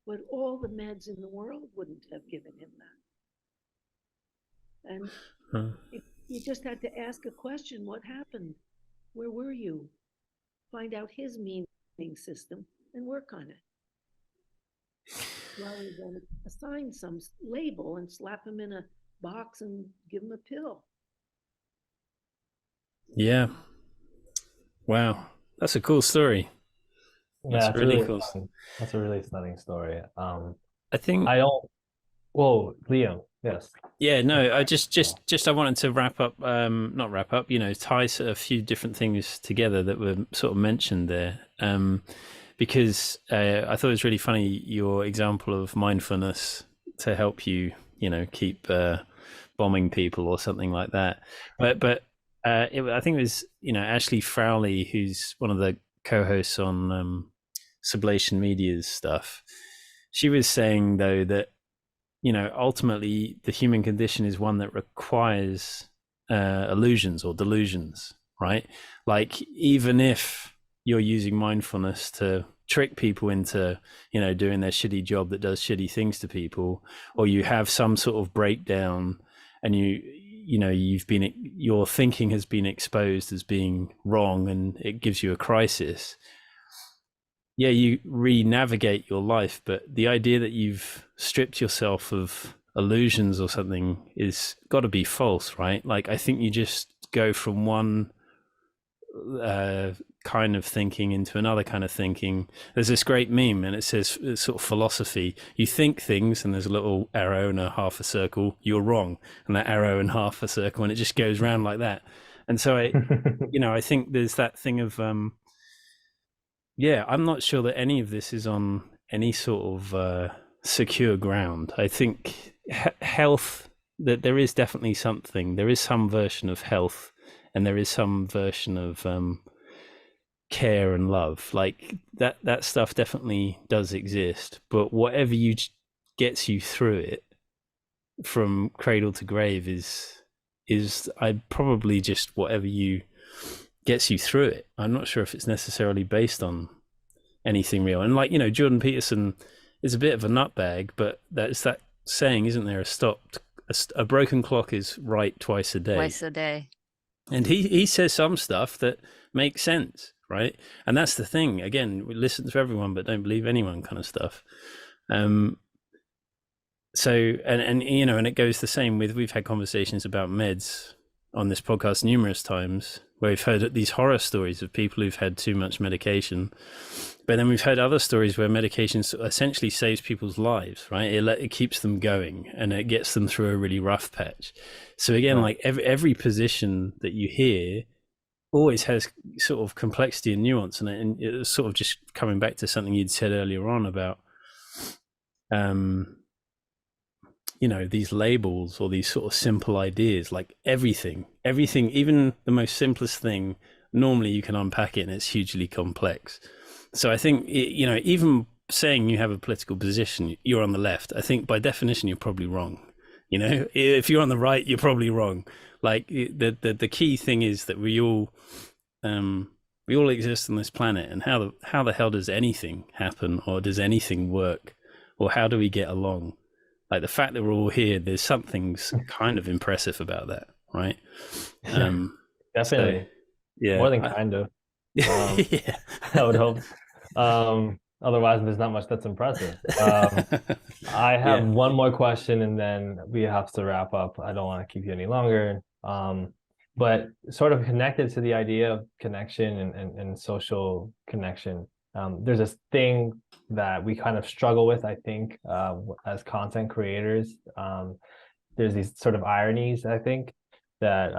But all the meds in the world wouldn't have given him that. And you just had to ask a question: what happened? Where were you? Find out his meaning system and work on it. Rather than assign some label and slap him in a box and give him a pill. Yeah. Wow. That's a cool story. Yeah, That's really cool. That's a really stunning story. I think Whoa, Liam, yes. Yeah, no, I wanted to wrap up, not wrap up, tie a few different things together that were sort of mentioned there. Because I thought it was really funny, your example of mindfulness to help you, keep bombing people or something like that. But I think it was, Ashley Frowley, who's one of the co-hosts on Sublation Media's stuff. She was saying, though, that ultimately the human condition is one that requires illusions or delusions, right? Like, even if you're using mindfulness to trick people into, doing their shitty job that does shitty things to people, or you have some sort of breakdown and your thinking has been exposed as being wrong and it gives you a crisis. Yeah, you re-navigate your life, but the idea that you've stripped yourself of illusions or something is got to be false, right? Like, I think you just go from one kind of thinking into another kind of thinking. There's this great meme, and it says, it's sort of philosophy. You think things, and there's a little arrow and a half a circle. You're wrong, and that arrow and half a circle, and it just goes round like that. And so I think there's that thing of I'm not sure that any of this is on any sort of secure ground. I think health, that there is definitely something, there is some version of health, and there is some version of care and love. Like that stuff definitely does exist, but whatever gets you through it from cradle to grave is I probably just whatever gets you through it. I'm not sure if it's necessarily based on anything real. And like, you know, Jordan Peterson is a bit of a nutbag, but that's that saying, isn't there? A broken clock is right twice a day. Twice a day. And he says some stuff that makes sense, right? And that's the thing. Again, we listen to everyone, but don't believe anyone kind of stuff. So, and you know, and it goes the same with, we've had conversations about meds on this podcast numerous times, where we've heard these horror stories of people who've had too much medication. But then we've heard other stories where medication essentially saves people's lives, right? It keeps them going and it gets them through a really rough patch. So again, like every position that you hear always has sort of complexity and nuance. And it's sort of just coming back to something you'd said earlier on about, you know, these labels or these sort of simple ideas, like everything, even the most simplest thing, normally you can unpack it and it's hugely complex. So I think, you know, even saying you have a political position, you're on the left, I think by definition, you're probably wrong. You know, if you're on the right, you're probably wrong. Like the key thing is that we all exist on this planet, and how the hell does anything happen, or does anything work, or how do we get along? Like the fact that we're all here, there's something's kind of impressive about that, right? Definitely. So, yeah. More than kind of. Yeah. I would hope. Otherwise, there's not much that's impressive. I have one more question, and then we have to wrap up. I don't want to keep you any longer. But sort of connected to the idea of connection and social connection, there's this thing that we kind of struggle with, I think, as content creators. There's these sort of ironies, I think, that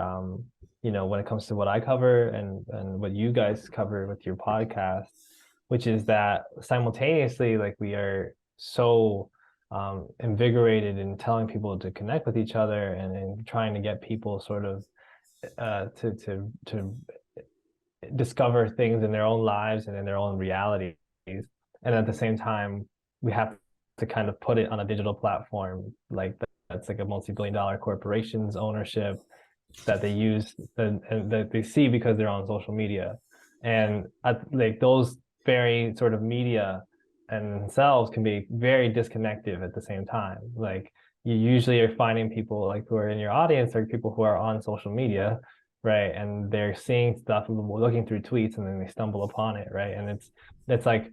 you know, when it comes to what I cover and what you guys cover with your podcast, which is that simultaneously, like, we are so invigorated in telling people to connect with each other and trying to get people sort of to discover things in their own lives and in their own realities. And at the same time, we have to kind of put it on a digital platform like that's like a multi-billion-dollar corporation's ownership that they use and that they see because they're on social media. And like those very sort of media and themselves can be very disconnected at the same time. Like, you usually are finding people like who are in your audience are people who are on social media, right? And they're seeing stuff, looking through tweets, and then they stumble upon it, right? And it's like,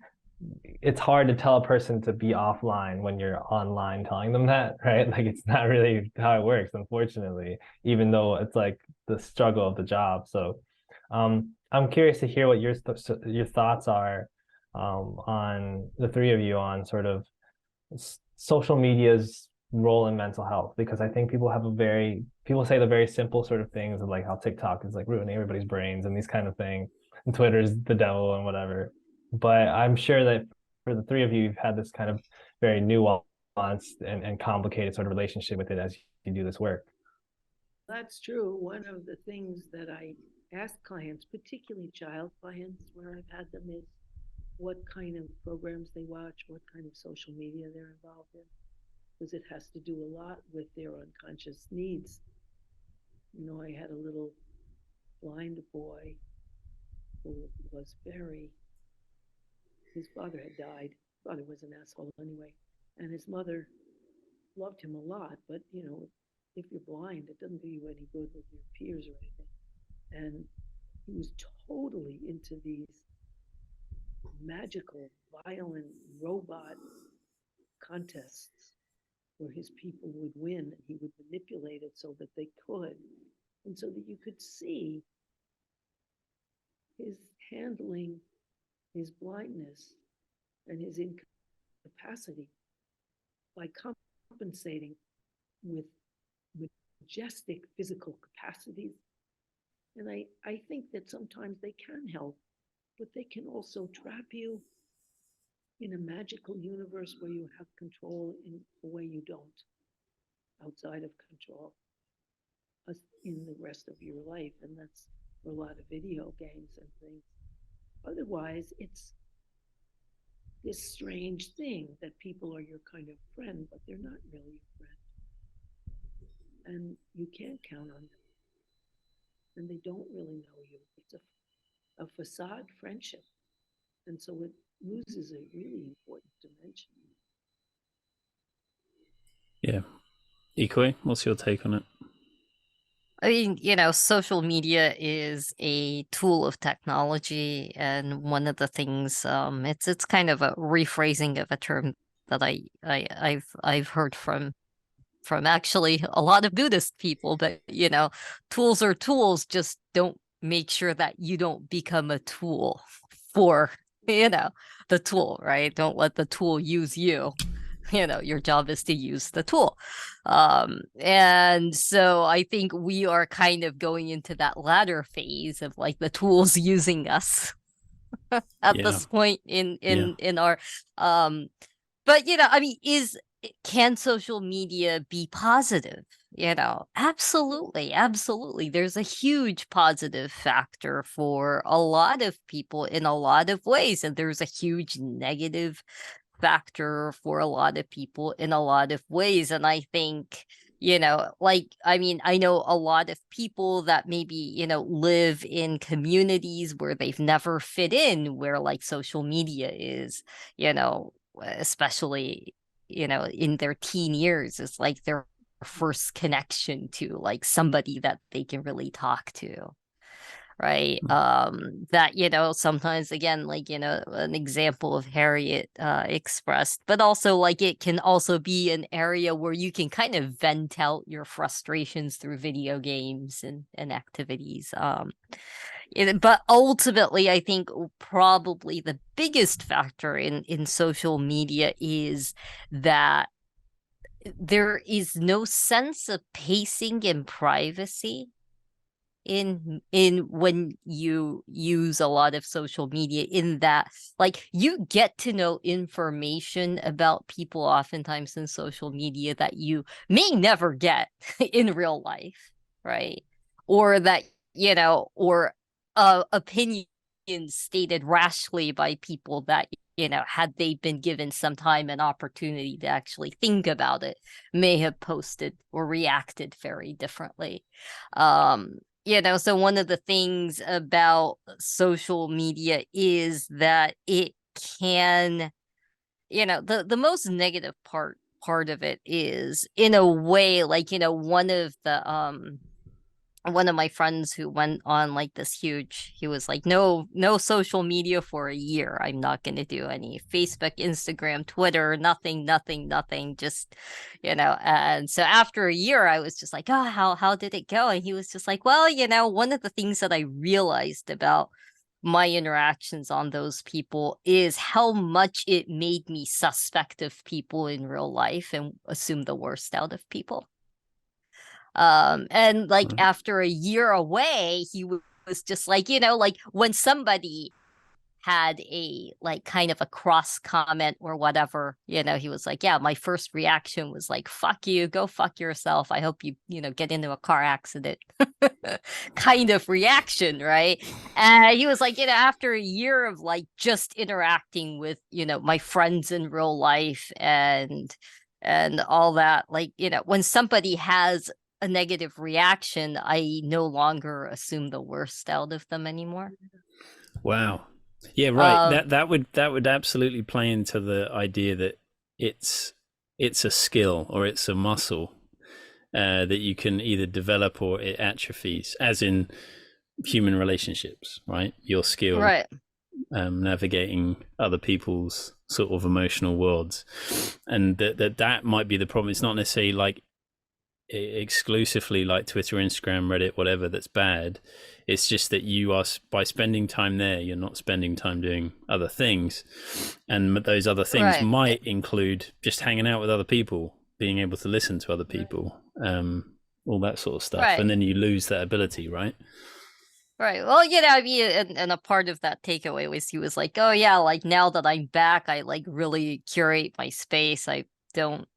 it's hard to tell a person to be offline when you're online telling them that, right? Like, it's not really how it works, unfortunately, even though it's like the struggle of the job. So I'm curious to hear what your thoughts are on the three of you on sort of social media's role in mental health, because I think people say the very simple sort of things of like how TikTok is like ruining everybody's brains and these kind of things, and Twitter's the devil and whatever. But I'm sure that for the three of you, you've had this kind of very nuanced and complicated sort of relationship with it as you do this work. That's true. One of the things that I ask clients, particularly child clients, where I've had them, is what kind of programs they watch, what kind of social media they're involved in, because it has to do a lot with their unconscious needs. You know, I had a little blind boy who was his father had died. His father was an asshole anyway, and his mother loved him a lot, but you know, if you're blind, it doesn't do you any good with your peers or anything. And he was totally into these magical, violent robot contests where his people would win and he would manipulate it so that they could, and so that you could see his handling his blindness and his incapacity by compensating with majestic physical capacities. And I think that sometimes they can help, but they can also trap you in a magical universe where you have control in a way you don't outside of control in the rest of your life. And that's for a lot of video games and things. Otherwise, it's this strange thing that people are your kind of friend, but they're not really your friend. And you can't count on them. And they don't really know you. It's a facade friendship. And so it loses a really important dimension. Yeah. Ikoi, what's your take on it? I mean, social media is a tool of technology, and one of the things, it's kind of a rephrasing of a term that I've heard from actually a lot of Buddhist people, but tools are tools, just don't make sure that you don't become a tool for, the tool, right? Don't let the tool use you. Your job is to use the tool. And so I think we are kind of going into that latter phase of like the tools using us at Yeah. this point in our but I mean, can social media be positive? Absolutely. There's a huge positive factor for a lot of people in a lot of ways, and there's a huge negative factor for a lot of people in a lot of ways. And I think, I mean, I know a lot of people that maybe, live in communities where they've never fit in, where like social media is, especially, in their teen years, it's like their first connection to like somebody that they can really talk to. Right. That, sometimes again, like, an example of Harriet expressed, but also like it can also be an area where you can kind of vent out your frustrations through video games and activities. But ultimately, I think probably the biggest factor in social media is that there is no sense of pacing and privacy in when you use a lot of social media, in that like you get to know information about people oftentimes in social media that you may never get in real life, right? Or that or opinions stated rashly by people that had they been given some time and opportunity to actually think about it, may have posted or reacted very differently. So one of the things about social media is that it can, the most negative part of it is, in a way, like, one of my friends who went on like this huge, he was like, no social media for a year. I'm not going to do any Facebook, Instagram, Twitter, nothing, just, and so after a year I was just like, oh, how did it go? And he was just like, well, one of the things that I realized about my interactions on those people is how much it made me suspect of people in real life and assume the worst out of people. And like after a year away, he was just like, like when somebody had a like kind of a cross comment or whatever, he was like, yeah, my first reaction was like, fuck you, go fuck yourself, I hope you get into a car accident kind of reaction, right? And he was like, after a year of like just interacting with my friends in real life and all that, like when somebody has a negative reaction, I no longer assume the worst out of them anymore. Wow. Yeah, right. That would absolutely play into the idea that it's a skill or it's a muscle that you can either develop or it atrophies, as in human relationships, right? Your skill, right, navigating other people's sort of emotional worlds, and that might be the problem. It's not necessarily like exclusively like Twitter, Instagram, Reddit, whatever that's bad. It's just that you are, by spending time there, you're not spending time doing other things, and those other things might include just hanging out with other people, being able to listen to other people, all that sort of stuff, and then you lose that ability, right? Right. Well, I mean, and a part of that takeaway was he was like, oh yeah, like now that I'm back, I like really curate my space. I don't,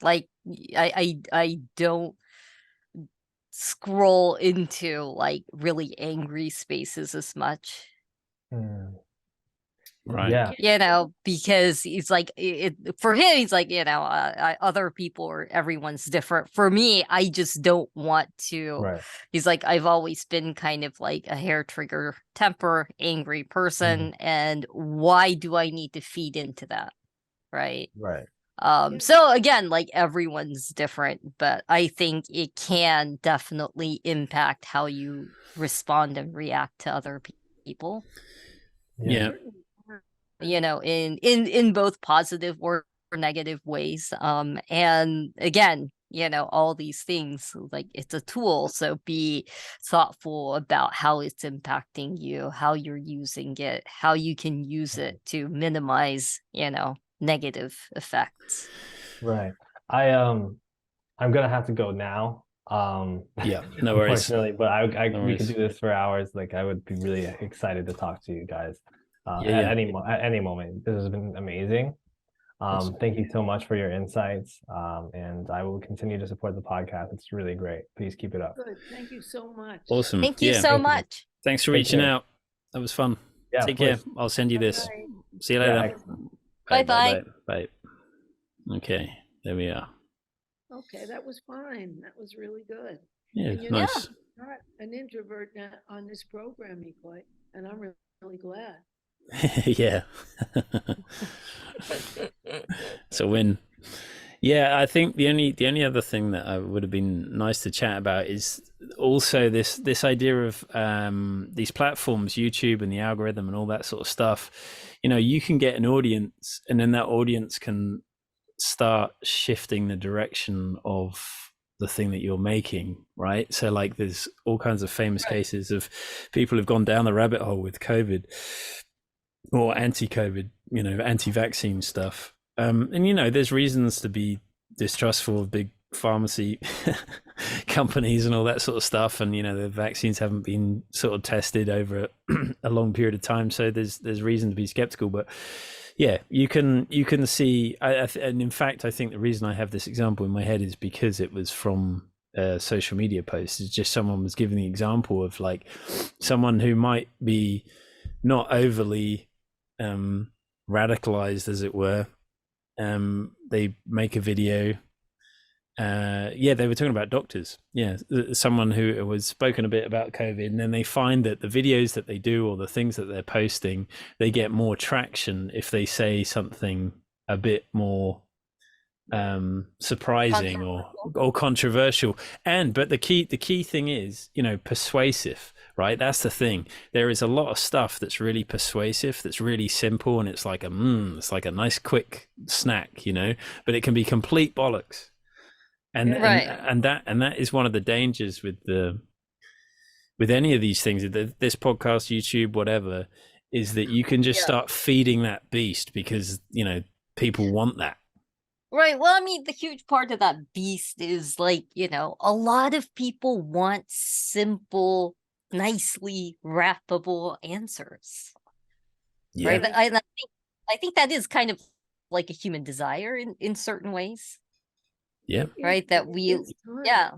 like I don't scroll into like really angry spaces as much. Right. Yeah. You know, because he's like, for him, he's like, you know, other people or everyone's different. For me, I just don't want to. Right. He's like, I've always been kind of like a hair trigger temper, angry person. And why do I need to feed into that? Right. Right. Yeah. So again, like everyone's different, but I think it can definitely impact how you respond and react to other people, Yeah. you know, in both positive or negative ways. And again, you know, all these things, like it's a tool, so be thoughtful about how it's impacting you, how you're using it, how you can use it to minimize, you know, negative effects. Right. I'm gonna have to go now. Yeah. No worries. Unfortunately, but No we could worries. do this for hours. Like I would be really excited to talk to you guys Yeah, at yeah. at any moment. This has been amazing. Awesome. Thank you so much for your insights. And I will continue to support the podcast. It's really great. Please keep it up. Good. Thank you so much. Awesome. Thank you Yeah. so Thank you. much. Thanks for Take reaching care. out. That was fun. Yeah, Take of care. course. I'll send you this. Bye. See you Yeah, later. excellent. Bye-bye. Bye. Okay. There we are. Okay, that was fine. That was really good. Yeah. And you know, Nice. I'm not an introvert on this program, ikoi, and I'm really glad. Yeah. It's a win. Yeah, I think the only other thing that I would have been nice to chat about is also this idea of these platforms, YouTube and the algorithm and all that sort of stuff. You know, you can get an audience, and then that audience can start shifting the direction of the thing that you're making, right? So like there's all kinds of famous cases of people who've gone down the rabbit hole with COVID or anti-COVID, you know, anti-vaccine stuff. And you know, there's reasons to be distrustful of big pharmacy companies and all that sort of stuff. And you know, the vaccines haven't been sort of tested over a long period of time, so there's reason to be skeptical. But yeah, you can see. And in fact, I think the reason I have this example in my head is because it was from a social media post. It's just someone was giving the example of like someone who might be not overly radicalized, as it were. They make a video. Yeah, they were talking about doctors. Yeah, someone who was spoken a bit about COVID, and then they find that the videos that they do or the things that they're posting, they get more traction if they say something a bit more surprising or controversial. But the key thing is, you know, persuasive, right? That's the thing. There is a lot of stuff that's really persuasive, that's really simple, and it's like it's like a nice quick snack, you know, but it can be complete bollocks. And Right. and that is one of the dangers with any of these things, this podcast, YouTube, whatever, is that you can just start feeding that beast because, you know, people want that. Right. Well, I mean, the huge part of that beast is like, you know, a lot of people want simple, nicely wrappable answers. Yeah. Right. I think that is kind of like a human desire in certain ways. Yeah. Right. That we, yeah.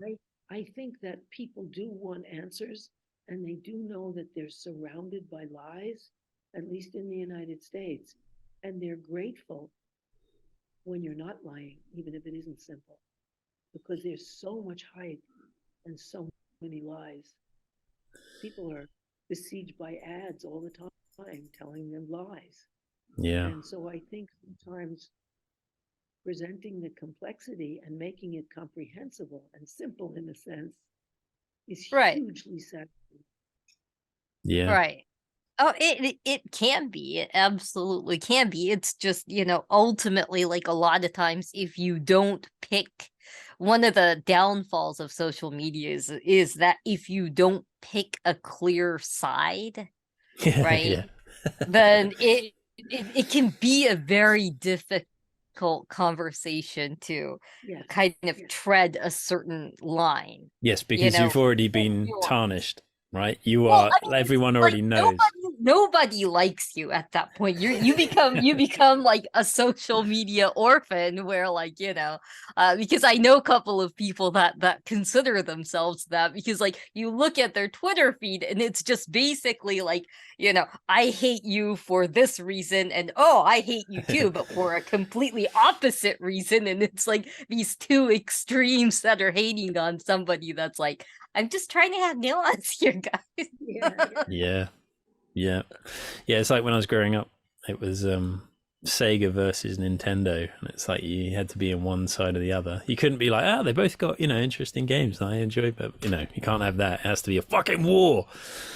I think that people do want answers, and they do know that they're surrounded by lies, at least in the United States, and they're grateful when you're not lying, even if it isn't simple, because there's so much hype and so many lies. People are besieged by ads all the time telling them lies. Yeah. And so I think sometimes presenting the complexity and making it comprehensible and simple in a sense is hugely satisfying. Yeah. Right. Oh, it can be. It absolutely can be. It's just, you know, ultimately, like a lot of times, if you don't pick, one of the downfalls of social media is that if you don't pick a clear side, right, then it can be a very difficult conversation to kind of tread a certain line. Yes, because you've already been tarnished. Right, everyone already knows. nobody likes you at that point. You become like a social media orphan, where like, because I know a couple of people that consider themselves that, because like you look at their Twitter feed and it's just basically like, I hate you for this reason, and oh, I hate you too, but for a completely opposite reason. And it's like these two extremes that are hating on somebody that's like, I'm just trying to have nuance here, guys. Yeah. It's like when I was growing up, it was Sega versus Nintendo, and it's like you had to be on one side or the other. You couldn't be like, they both got interesting games that I enjoy, but you can't have that. It has to be a fucking war,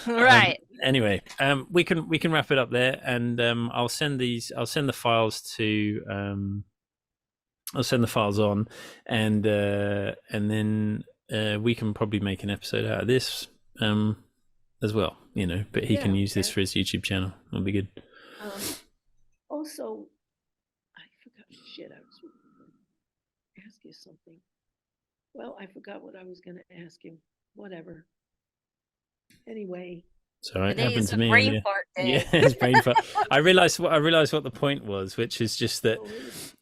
Right? Anyway, we can wrap it up there, and I'll send the files to I'll send the files on, and then we can probably make an episode out of this as well, but he can use this for his YouTube channel. It'll be good. Also, I forgot. Shit, I was going to ask you something. Well, I forgot what I was going to ask him. Whatever. Anyway. So it Today happened is to a me. brain fart day. Yeah, it's brain fart. I realized what the point was, which is just that,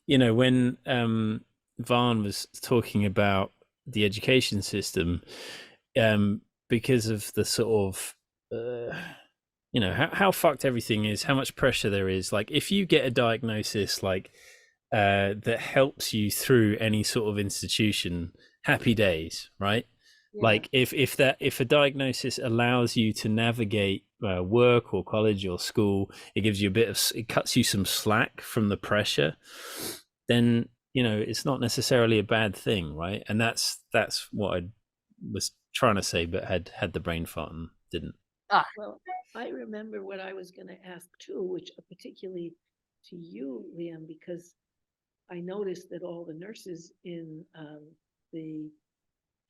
when Vaughn was talking about the education system, because of the sort of how fucked everything is, how much pressure there is. Like if you get a diagnosis like that helps you through any sort of institution, happy days, right? Yeah. Like if a diagnosis allows you to navigate work or college or school, it gives you it cuts you some slack from the pressure, then it's not necessarily a bad thing, right? And that's what I was trying to say, but had the brain fart and didn't. Well, I remember what I was going to ask too, which particularly to you, Liam, because I noticed that all the nurses in the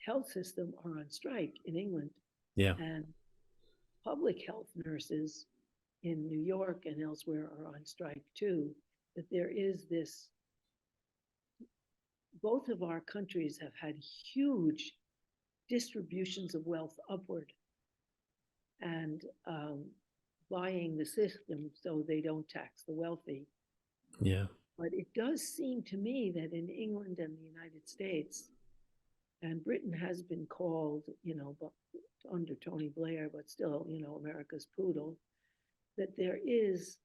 health system are on strike in England. Yeah. And public health nurses in New York and elsewhere are on strike too. That there is this, both of our countries have had huge distributions of wealth upward and buying the system so they don't tax the wealthy. Yeah. But it does seem to me that in England and the United States, and Britain has been called, under Tony Blair, but still, America's poodle, that there is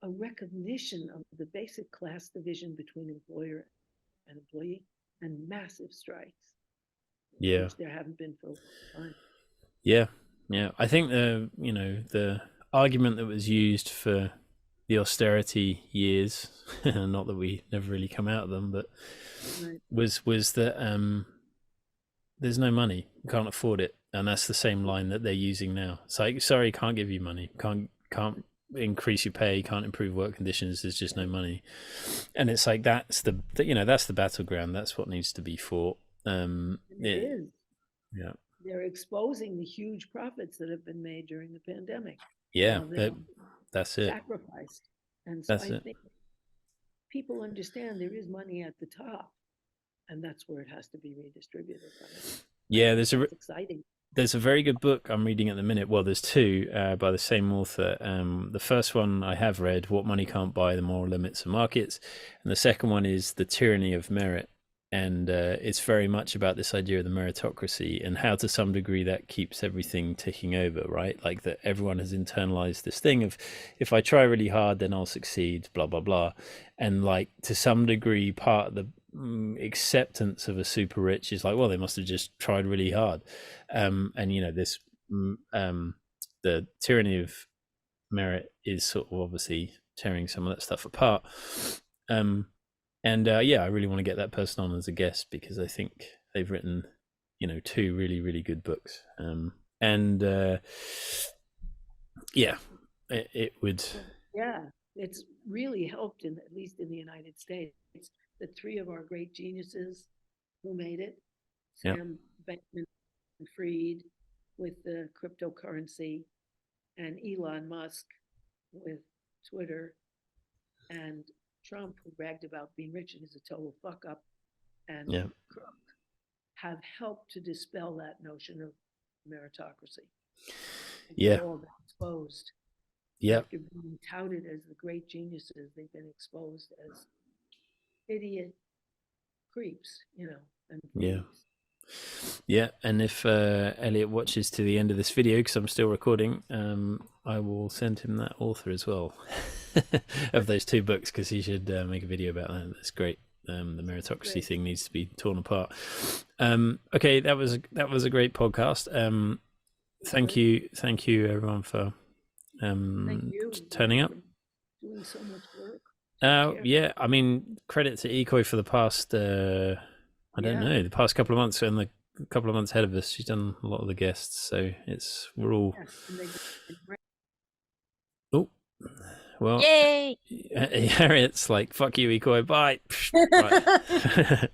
a recognition of the basic class division between employer and employee and massive strikes. Yeah. Which there haven't been for a long time. Yeah. Yeah. I think the argument that was used for the austerity years, not that we never really come out of them, but right. was that there's no money, you can't afford it, and that's the same line that they're using now. It's like, sorry, can't give you money, can't increase your pay, can't improve work conditions, there's just no money. And it's like that's the battleground, that's what needs to be fought. It is. Yeah. They're exposing the huge profits that have been made during the pandemic. Yeah, that's it. Sacrificed. And so I think people understand there is money at the top, and that's where it has to be redistributed. Yeah, that's exciting. There's a very good book I'm reading at the minute. Well, there's two by the same author. The first one I have read, What Money Can't Buy, The Moral Limits of Markets. And the second one is The Tyranny of Merit. And it's very much about this idea of the meritocracy and how to some degree that keeps everything ticking over, right? Like that everyone has internalized this thing of if I try really hard, then I'll succeed, blah, blah, blah. And like to some degree, part of the acceptance of a super rich is like, well, they must have just tried really hard. And, this, the tyranny of merit is sort of obviously tearing some of that stuff apart. And I really want to get that person on as a guest because I think they've written, two really, really good books. It would. Yeah, it's really helped at least in the United States. The three of our great geniuses who made it, Sam Bankman-Fried with the cryptocurrency, and Elon Musk with Twitter, and Trump, who bragged about being rich and is a total fuck up, and crook, have helped to dispel that notion of meritocracy. Yeah. All got exposed. Yep. After being touted as the great geniuses, they've been exposed as idiot creeps, and Yeah. freaks. Yeah, and if Elliot watches to the end of this video, because I'm still recording, I will send him that author as well of those 2 books, because he should make a video about that. That's great. The meritocracy Great. thing needs to be torn apart. Okay, that was a great podcast. Thank you everyone for Thank you turning up. for doing so much work. Yeah, I mean, credit to Ikoi for the past I don't know, the past couple of months, and the couple of months ahead of us. She's done a lot of the guests, so we're all. Yes, and they Oh, well, Yay! Harriet's like, "Fuck you, Ikoi, bye." Right.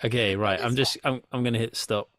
Okay, right. I'm gonna hit stop.